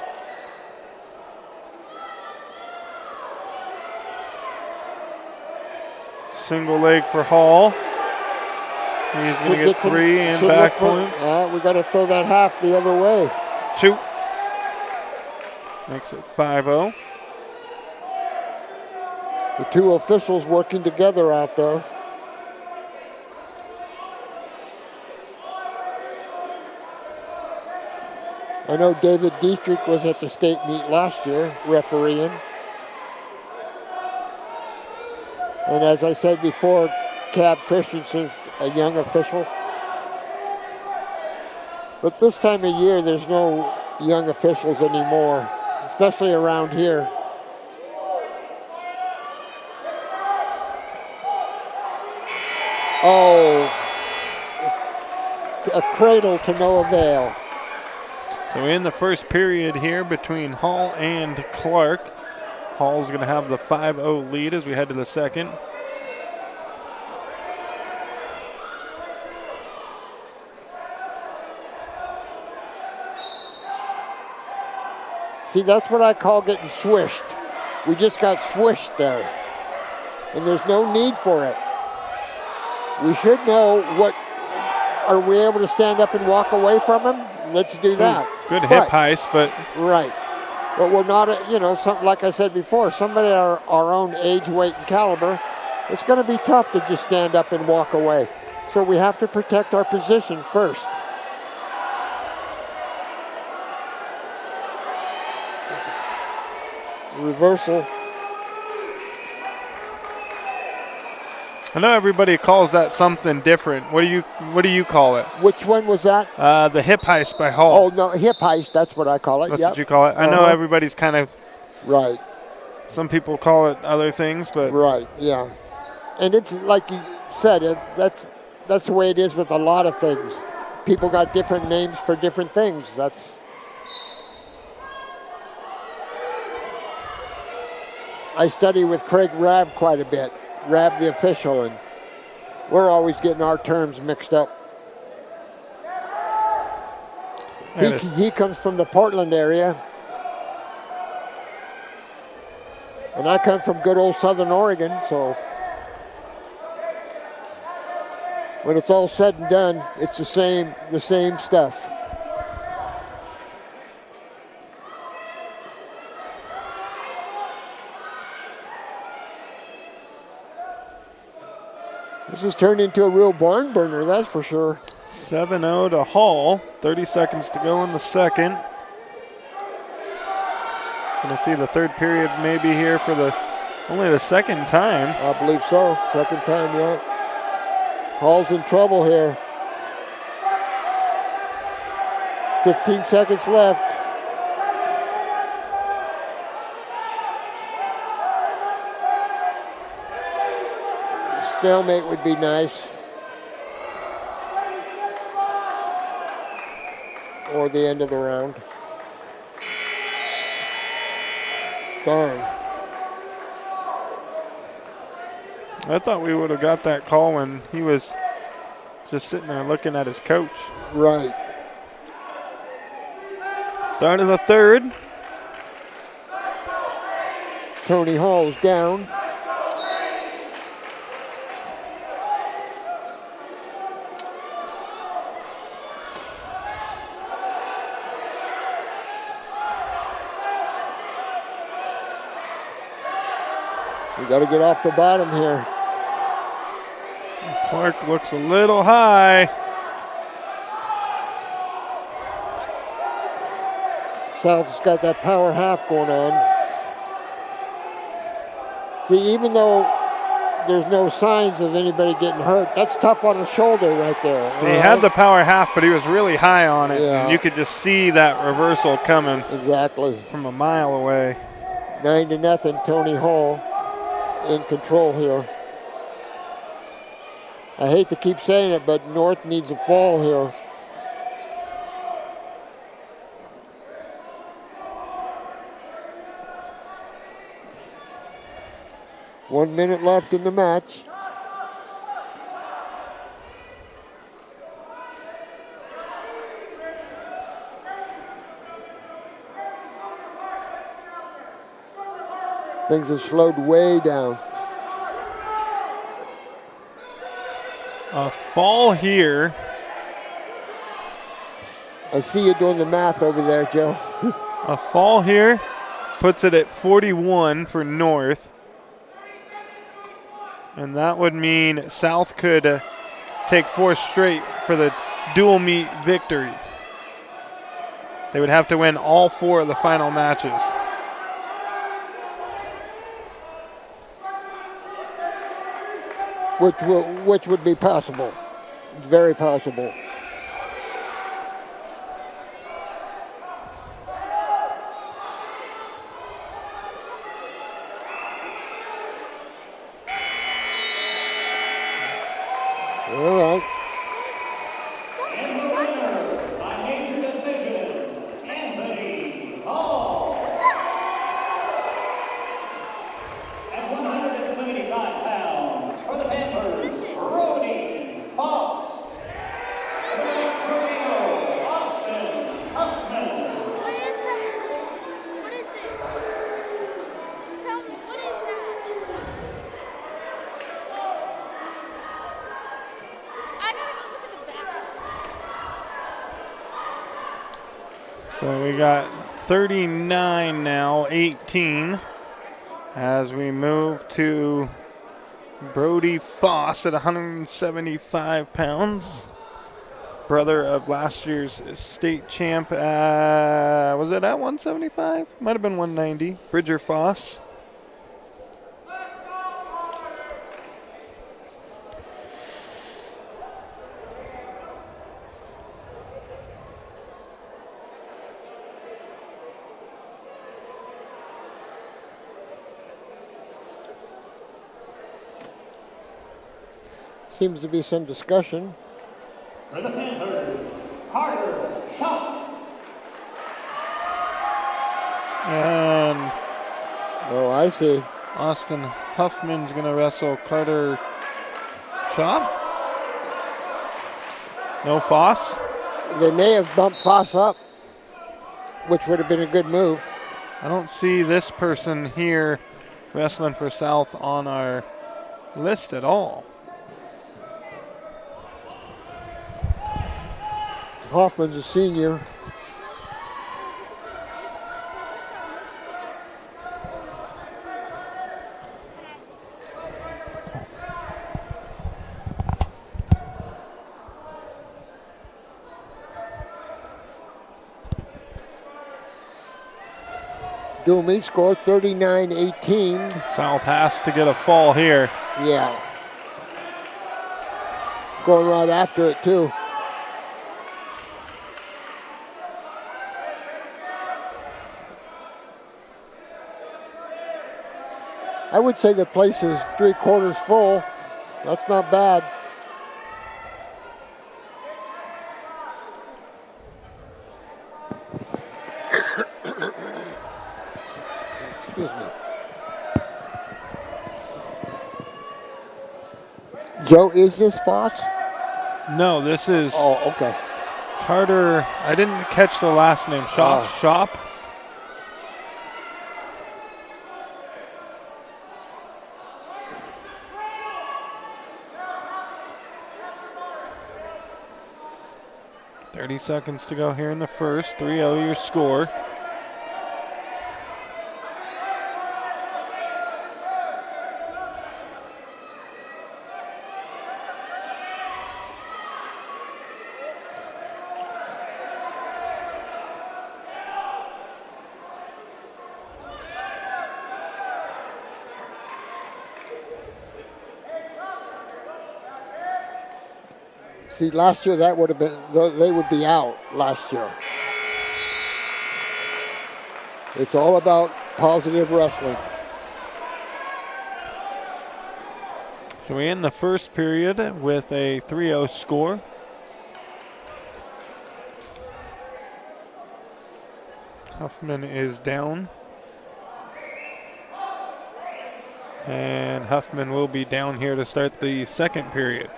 Single leg for Hall. He's going to get three and back points. We got to throw that half the other way. Shoot. Makes it 5-0. The two officials working together out there. I know David Dietrich was at the state meet last year, refereeing. And as I said before, Cab Christensen's a young official. But this time of year, there's no young officials anymore, especially around here. Oh, a cradle to no avail. So in the first period here between Hall and Clark, Hall's going to have the 5-0 lead as we head to the second. See, that's what I call getting swished. We just got swished there. And there's no need for it. We should know what, are we able to stand up and walk away from him? Let's do that. Good hip heist, but. Right. But we're not, something like I said before, somebody our own age, weight, and caliber, it's going to be tough to just stand up and walk away. So we have to protect our position first. Reversal. I know everybody calls that something different. What do you call it? Which one was that? The hip heist by Hall. Oh no, hip heist. That's what I call it. That's what you call it. I know everybody's kind of right. Some people call it other things, but right, yeah. And it's like you said. That's the way it is with a lot of things. People got different names for different things. I study with Craig Rabb quite a bit. Rabb the official, and we're always getting our terms mixed up. He comes from the Portland area, and I come from good old Southern Oregon, so when it's all said and done, it's the same stuff. This has turned into a real barn burner, that's for sure. 7-0 to Hall. 30 seconds to go in the second. Going to see the third period maybe here for the Only the second time. I believe so. Second time, yeah. Hall's in trouble here. 15 seconds left. Stalemate would be nice. Or the end of the round. Darn. I thought we would have got that call when he was just sitting there looking at his coach. Right. Start of the third. Tony Hall's down. We got to get off the bottom here. Clark looks a little high. South's got that power half going on. See, even though there's no signs of anybody getting hurt, that's tough on the shoulder right there. So he had the power half, but he was really high on it. Yeah. And you could just see that reversal coming. Exactly. From a mile away. 9-0, Tony Hall in control here. I hate to keep saying it, but North needs a fall here. One minute left in the match. Things have slowed way down. A fall here. I see you doing the math over there, Joe. A fall here puts it at 41 for North. And that would mean South could take 4 straight for the dual meet victory. They would have to win all 4 of the final matches. Which would be possible. Very possible. All right. And the winner by major decision, Anthony Hall. At 175 pounds for the Panthers, Brody Foss. For the Black Tornado, Austin Huffman. What is that? What is this? Tell me, what is that? I gotta go look at the back. So we got 39 now, 18, as we move to Brody Foss at 175 pounds. Brother of last year's state champ, was it at 175? Might have been 190. Bridger Foss. Seems to be some discussion. For the Panthers, Carter Shuck. And oh, I see. Austin Huffman's going to wrestle Carter Schott. No Foss. They may have bumped Foss up, which would have been a good move. I don't see this person here wrestling for South on our list at all. Hoffman's a senior. Dual meet score 39-18. South has to get a fall here. Yeah. Going right after it, too. I would say the place is 3/4 full. That's not bad. Excuse me. Joe, is this Foss? No, this is. Oh, okay. Carter. I didn't catch the last name. Shop. .30 seconds to go here in the first. 3-0 your score. See, last year that would have been, they would be out last year. It's all about positive wrestling. So we end the first period with a 3-0 score. Huffman is down. And Huffman will be down here to start the second period.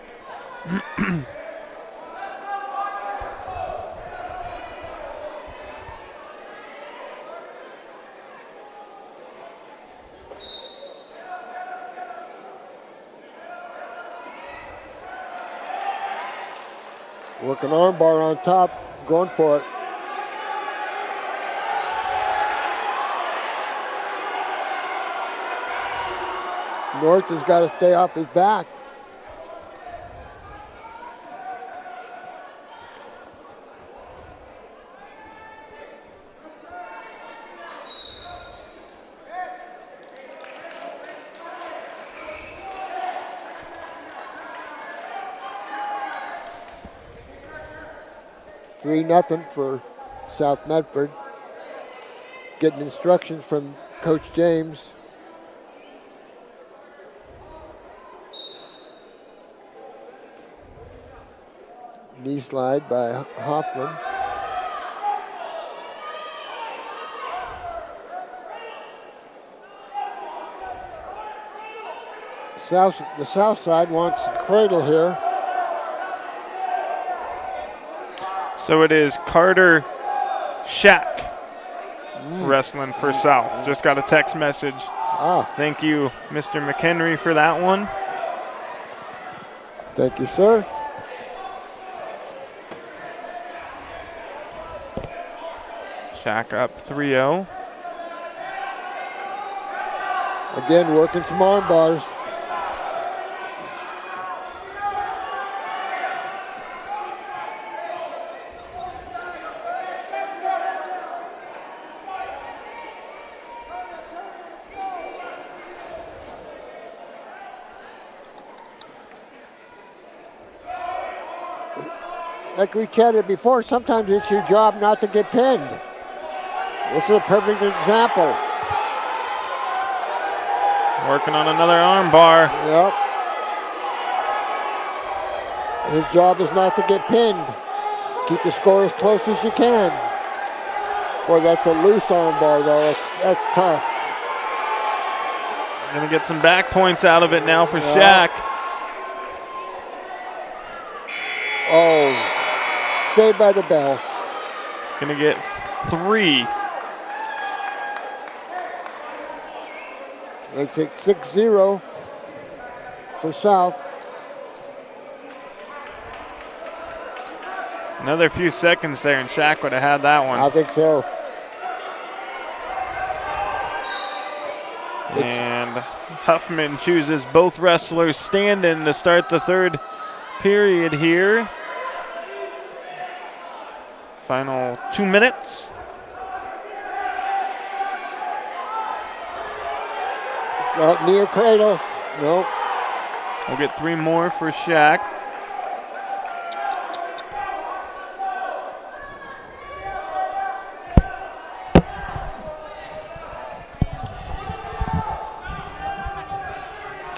Working armbar on top, going for it. North has got to stay off his back. Nothing for South Medford. Getting instructions from Coach James. Knee slide by Hoffman. The south side wants cradle here. So it is Carter Shack wrestling for South. Just got a text message. Thank you, Mr. McHenry, for that one. Thank you, sir. Shack up 3-0. Again, working some arm bars. Like we chatted before, sometimes it's your job not to get pinned. This is a perfect example. Working on another arm bar. Yep. His job is not to get pinned. Keep the score as close as you can. Boy, that's a loose arm bar, though. That's tough. Gonna get some back points out of it now for Shack. Oh. Saved by the bell. Gonna get 3. Makes it 6-0 for South. Another few seconds there, and Shack would have had that one. I think so. And Huffman chooses both wrestlers standing to start the third period here. Final 2 minutes. Near cradle. Nope. We'll get 3 more for Shaq.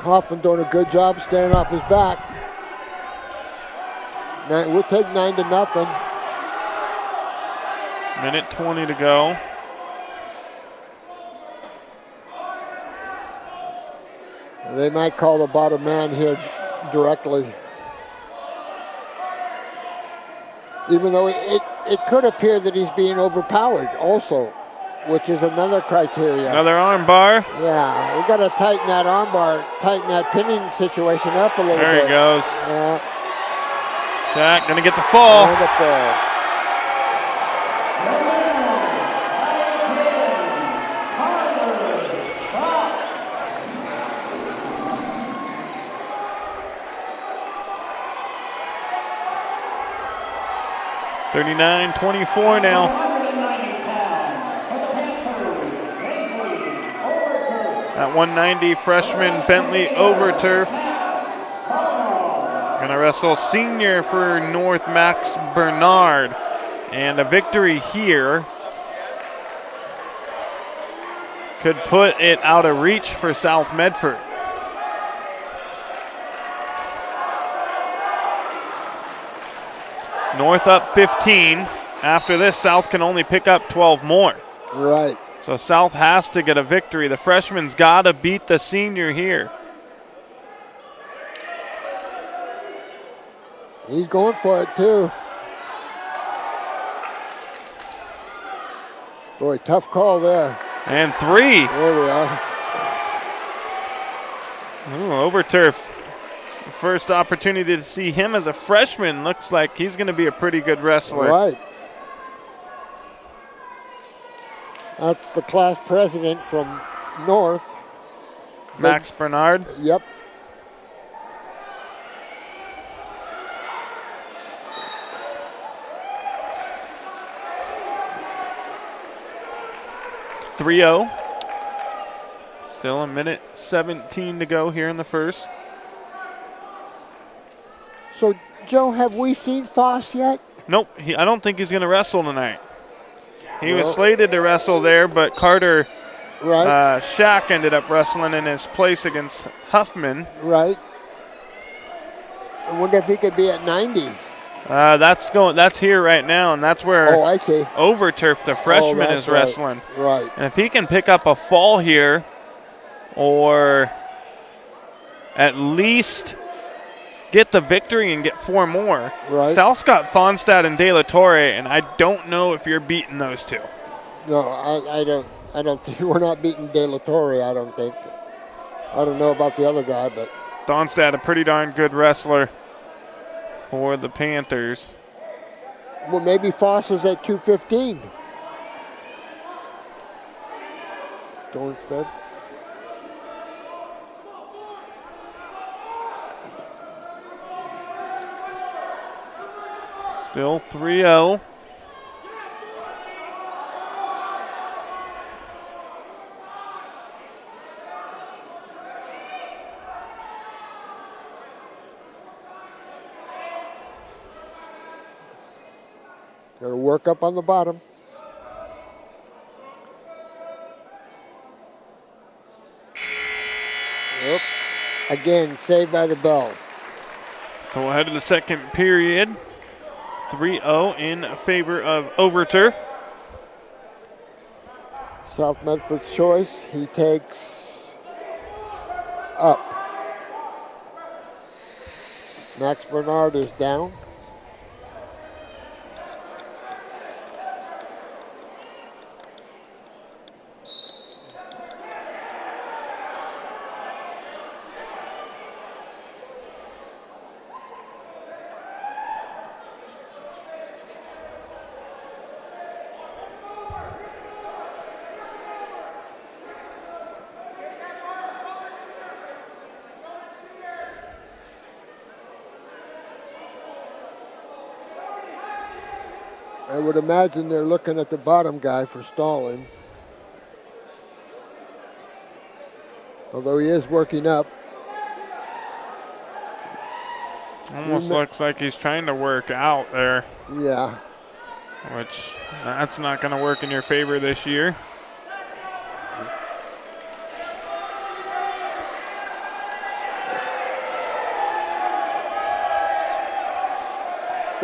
Hoffman doing a good job staying off his back. Now, we'll take 9-0. Minute 20 to go. They might call the bottom man here directly. Even though it could appear that he's being overpowered also, which is another criteria. Another arm bar. Yeah, we got to tighten that arm bar, tighten that pinning situation up a little bit. There he goes. Yeah. Shaq gonna get the fall. And the fall. $39-24 now. At 190, freshman Bentley Overturf. Gonna wrestle senior for North Max Bernard. And a victory here could put it out of reach for South Medford. North up 15. After this, South can only pick up 12 more. Right. So South has to get a victory. The freshman's got to beat the senior here. He's going for it, too. Boy, tough call there. And 3. There we are. Ooh, Overturf. First opportunity to see him as a freshman. Looks like he's going to be a pretty good wrestler. Right. That's the class president from North. Max Bernard. Yep. .30. Still a minute 17 to go here in the first. So, Joe, have we seen Foss yet? Nope. I don't think he's going to wrestle tonight. He was slated to wrestle there, but Carter Shaq ended up wrestling in his place against Huffman. Right. I wonder if he could be at 90. That's here right now, and that's where I see. Overturf, the freshman, is wrestling. Right. And if he can pick up a fall here, or at least get the victory and get 4 more. Right. South's got Thonstad and De La Torre, and I don't know if you're beating those two. No, I don't think we're not beating De La Torre, I don't think. I don't know about the other guy, but Thonstad, a pretty darn good wrestler for the Panthers. Well, maybe Foss is at 215. Thornstead. Still 3-0. Got to work up on the bottom. Yep. Again, saved by the bell. So we'll head to the second period. 3-0 in favor of Overturf. South Medford's choice. He takes up. Max Bernard is down. I would imagine they're looking at the bottom guy for stalling. although he is working up. Almost looks like he's trying to work out there. Yeah. Which, that's not going to work in your favor this year.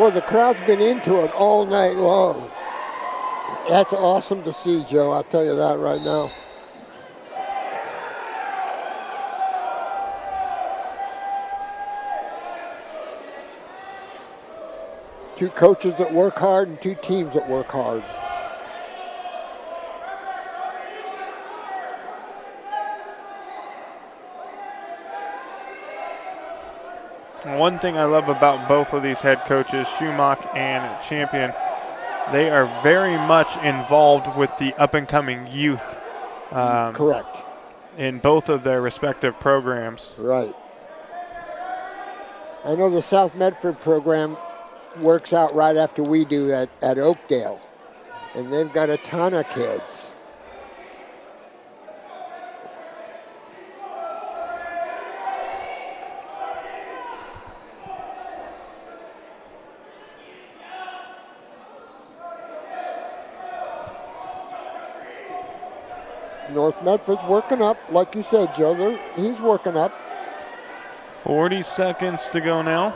Well, the crowd's been into it all night long. That's awesome to see, Joe. I'll tell you that right now. Two coaches that work hard and two teams that work hard. One thing I love about both of these head coaches, Schumacher and Champion, they are very much involved with the up-and-coming youth. Correct. In both of their respective programs. Right. I know the South Medford program works out right after we do at Oakdale, and they've got a ton of kids. North Medford's working up, like you said, Joe. He's working up. 40 seconds to go now.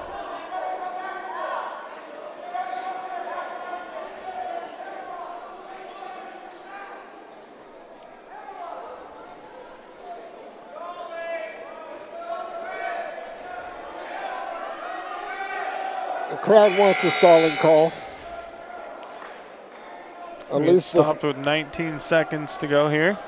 The crowd wants a stalling call. At least stopped with 19 seconds to go here.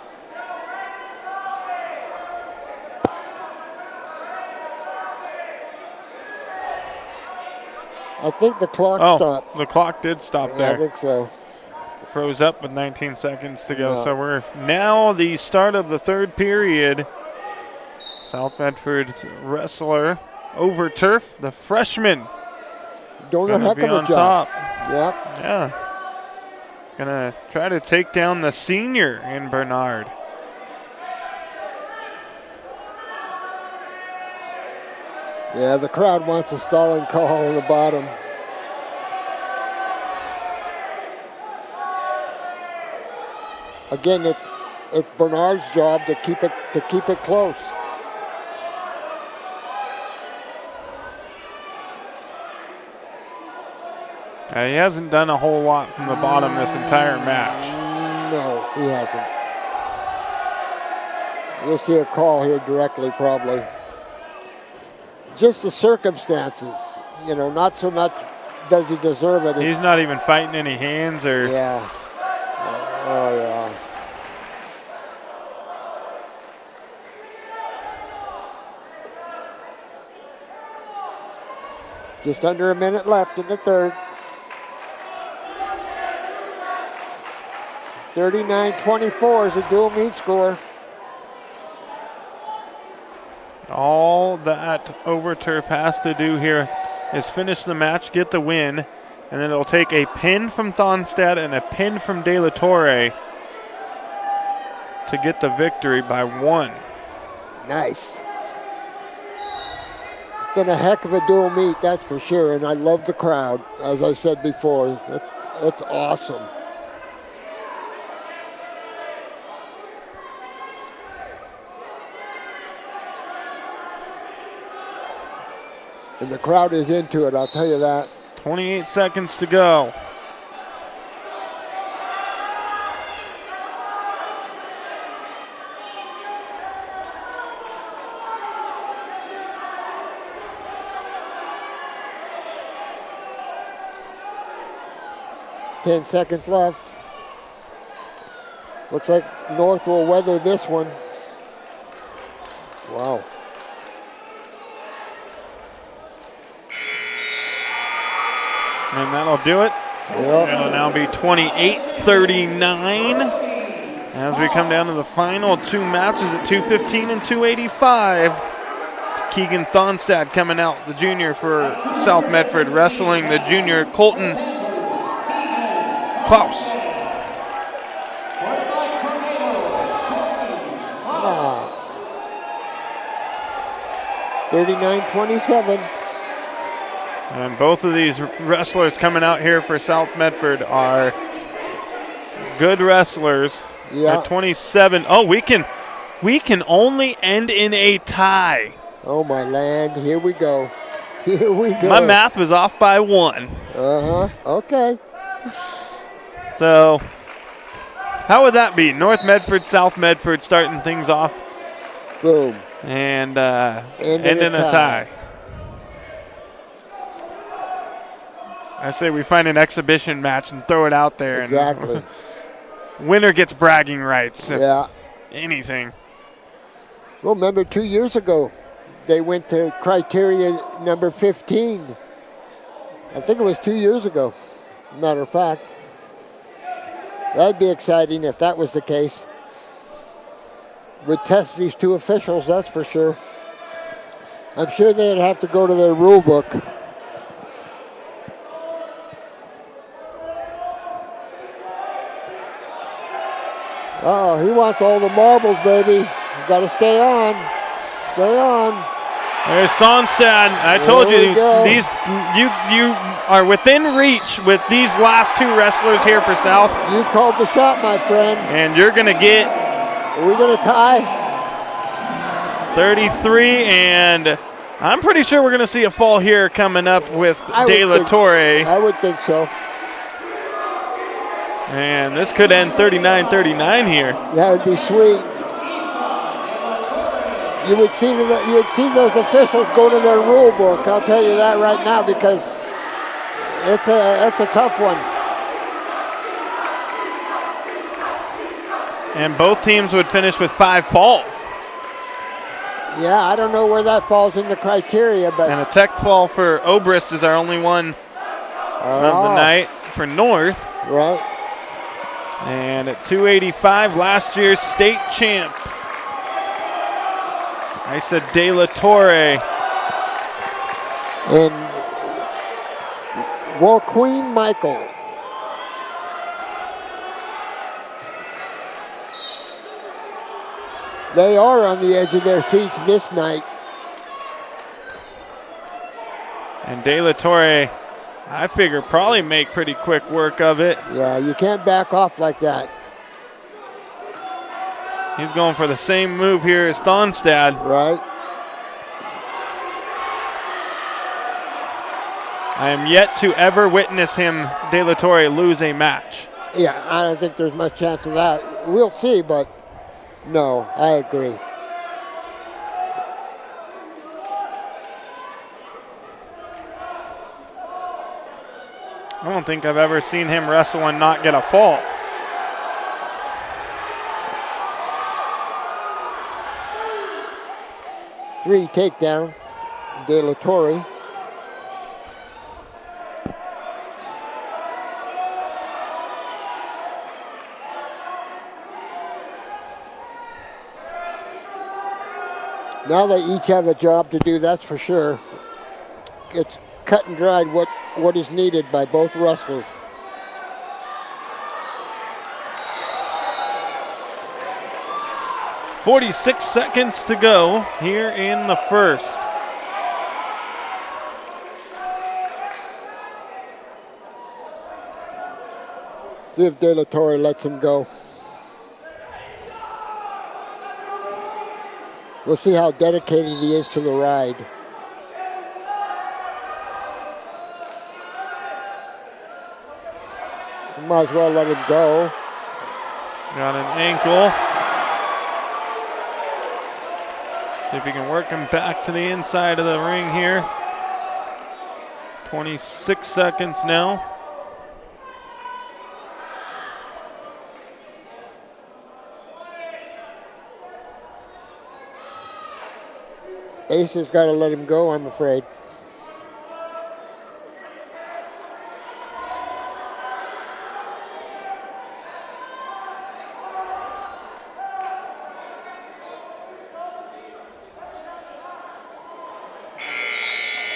I think the clock stopped. The clock did stop there. I think so. Froze up with 19 seconds to go. So we're now the start of the third period. South Medford's wrestler over turf, the freshman. Doing a heck of a job. Top. Yep. Yeah. Gonna try to take down the senior in Bernard. Yeah, the crowd wants a stalling call on the bottom. Again, it's Bernard's job to keep it close. He hasn't done a whole lot from the bottom this entire match. No, he hasn't. We'll see a call here directly, probably. Just the circumstances, not so much does he deserve it. He's not even fighting any hands or. Yeah. Oh, yeah. Just under a minute left in the third. 39-24 is a dual meet score. All that Overturf has to do here is finish the match, get the win, and then it'll take a pin from Thonstad and a pin from De La Torre to get the victory by 1. Nice. It's been a heck of a dual meet, that's for sure, and I love the crowd, as I said before. It's awesome. And the crowd is into it, I'll tell you that. 28 seconds to go. Ten seconds left. Looks like North will weather this one. Wow. And that'll do it. Yep. It'll now be 28-39 as we come down to the final two matches at 215 and 285. It's Keegan Thonstad coming out, the junior for South Medford, wrestling the junior Colton Klaus. 39-27. And both of these wrestlers coming out here for South Medford are good wrestlers. Yeah. At 27. Oh, we can only end in a tie. Oh, my land. Here we go. Here we go. My math was off by 1. Uh-huh. Okay. So, how would that be? North Medford, South Medford starting things off. Boom. And end in a tie. I say we find an exhibition match and throw it out there. Exactly. And winner gets bragging rights. Yeah. Anything. Well, remember 2 years ago, they went to criteria number 15. I think it was 2 years ago, matter of fact. That'd be exciting if that was the case. Would test these two officials, that's for sure. I'm sure they'd have to go to their rule book. Oh, he wants all the marbles, baby. You got to stay on. Stay on. There's Stonstad. I told you, these you are within reach with these last two wrestlers here for South. You called the shot, my friend. And you're going to get... Are we going to tie? 33, and I'm pretty sure we're going to see a fall here coming up with De La Torre. I would think so. And this could end 39-39 here. That would be sweet. You would see those officials go to their rule book. I'll tell you that right now, because it's a tough one. And both teams would finish with 5 falls. Yeah, I don't know where that falls in the criteria, but and a tech fall for Obrist is our only one of the night for North. Right. And at 285, last year's state champ. I said De La Torre. And Joaquin Michael. They are on the edge of their seats this night. And De La Torre, I figure, probably make pretty quick work of it. Yeah, you can't back off like that. He's going for the same move here as Thonstad. Right. I am yet to ever witness him, De La Torre, lose a match. Yeah, I don't think there's much chance of that. We'll see, but no, I agree. I don't think I've ever seen him wrestle and not get a fall. Three takedown, De La Torre. Now they each have a job to do, that's for sure. It's cut and dried what is needed by both wrestlers. .46 seconds to go here in the first. See if De La Torre lets him go. We'll see how dedicated he is to the ride. You might as well let him go. Got an ankle. See if he can work him back to the inside of the ring here. 26 seconds now. Ace has got to let him go, I'm afraid.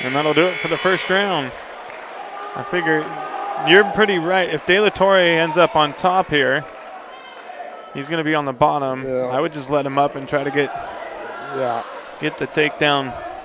And that'll do it for the first round. I figure you're pretty right. If De La Torre ends up on top here, he's going to be on the bottom. Yeah. I would just let him up and try to get the takedown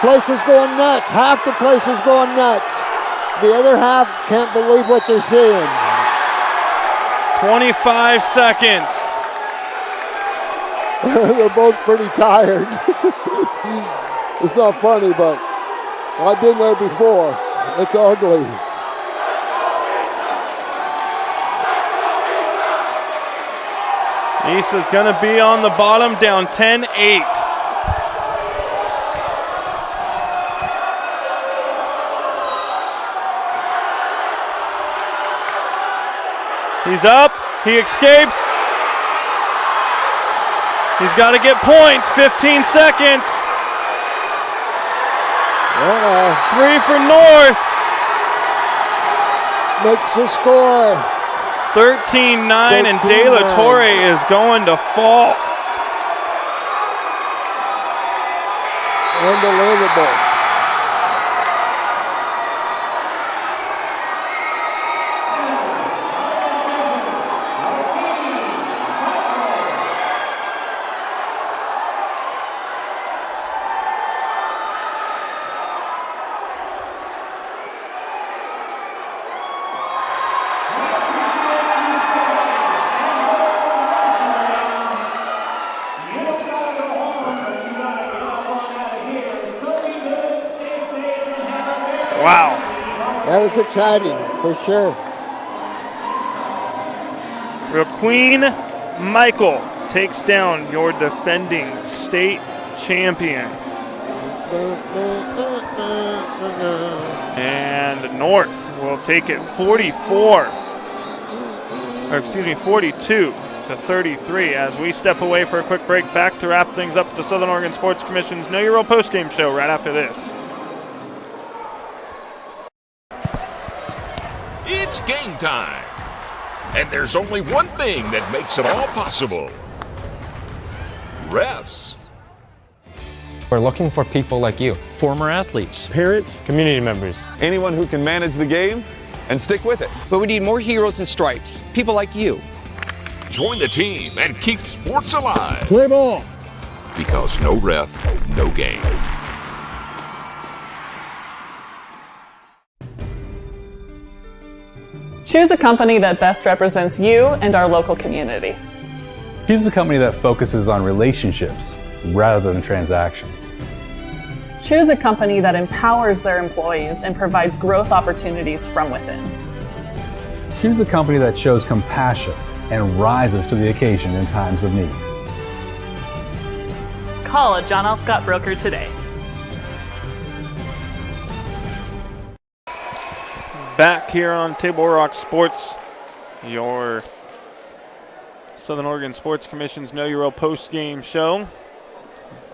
Place is going nuts. Half the place is going nuts. The other half can't believe what they're seeing. 25 seconds. They're both pretty tired. It's not funny, but I've been there before. It's ugly. Isa's going to be on the bottom, down 10-8. He's up. He escapes. He's got to get points. 15 seconds. 3 for North. Makes the score. 13-9, and De La Torre is going to fall. Unbelievable. Wow. That was exciting, for sure. Queen Michael takes down your defending state champion. And North will take it 42-33 as we step away for a quick break. Back to wrap things up, the Southern Oregon Sports Commission's Know Your Role postgame show right after this. It's game time. And there's only one thing that makes it all possible. Refs. We're looking for people like you. Former athletes. Parents. Community members. Anyone who can manage the game and stick with it. But we need more heroes in stripes. People like you. Join the team and keep sports alive. Play ball. Because no ref, no game. Choose a company that best represents you and our local community. Choose a company that focuses on relationships rather than transactions. Choose a company that empowers their employees and provides growth opportunities from within. Choose a company that shows compassion and rises to the occasion in times of need. Call a John L. Scott broker today. Back here on Table Rock Sports, your Southern Oregon Sports Commission's Know Your Role post-game show.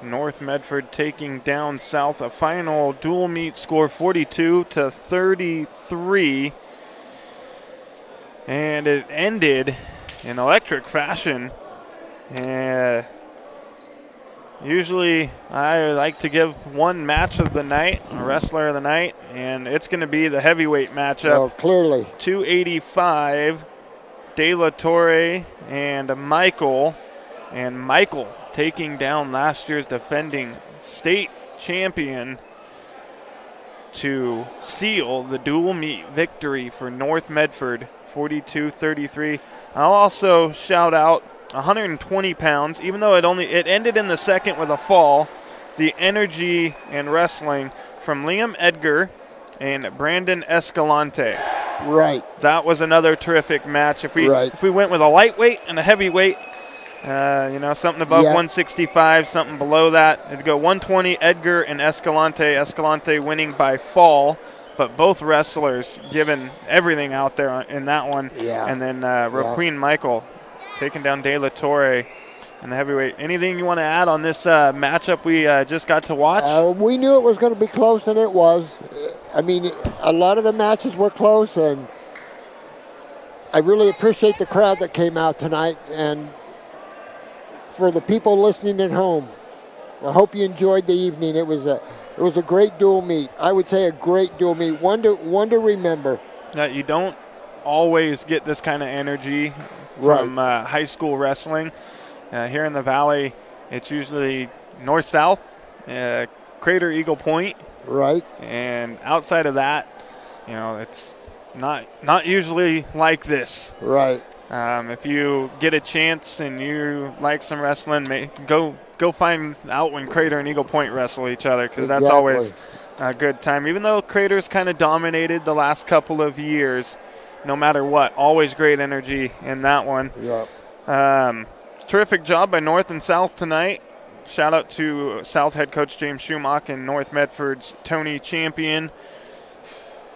North Medford taking down South, a final dual meet score 42-33. And it ended in electric fashion. And usually I like to give one match of the night, a wrestler of the night, and it's going to be the heavyweight matchup. Oh, clearly. 285, De La Torre and Michael. And Michael taking down last year's defending state champion to seal the dual meet victory for North Medford, 42-33. I'll also shout out 120 pounds, even though it ended in the second with a fall, the energy and wrestling from Liam Edgar and Brandon Escalante. Right. That was another terrific match. If we went with a lightweight and a heavyweight, something above 165, something below that, it'd go 120, Edgar and Escalante. Escalante winning by fall, but both wrestlers giving everything out there in that one. Yeah. And then Queen Michael taking down De La Torre in the heavyweight. Anything you want to add on this matchup we just got to watch? We knew it was going to be close, and it was. I mean, a lot of the matches were close, and I really appreciate the crowd that came out tonight. And for the people listening at home, I hope you enjoyed the evening. It was a great dual meet. I would say a great dual meet. One to remember. You don't always get this kind of energy from high school wrestling. Here in the Valley, it's usually north-south, Crater Eagle Point. Right. And outside of that, it's not usually like this. Right. If you get a chance and you like some wrestling, go find out when Crater and Eagle Point wrestle each other, because that's always a good time. Even though Crater's kind of dominated the last couple of years, no matter what, always great energy in that one. Yeah. Terrific job by North and South tonight. Shout out to South head coach James Schumach and North Medford's Tony Champion.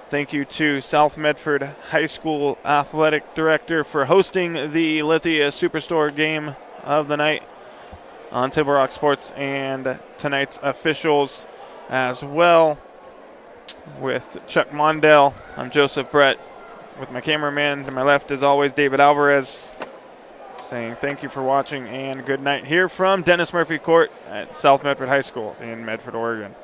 Thank you to South Medford High School Athletic Director for hosting the Lithia Superstore game of the night on Table Rock Sports, and tonight's officials as well. With Chuck Mondell, I'm Joseph Brett. With my cameraman to my left, as always, David Alvarez, saying thank you for watching and good night here from Dennis Murphy Court at South Medford High School in Medford, Oregon.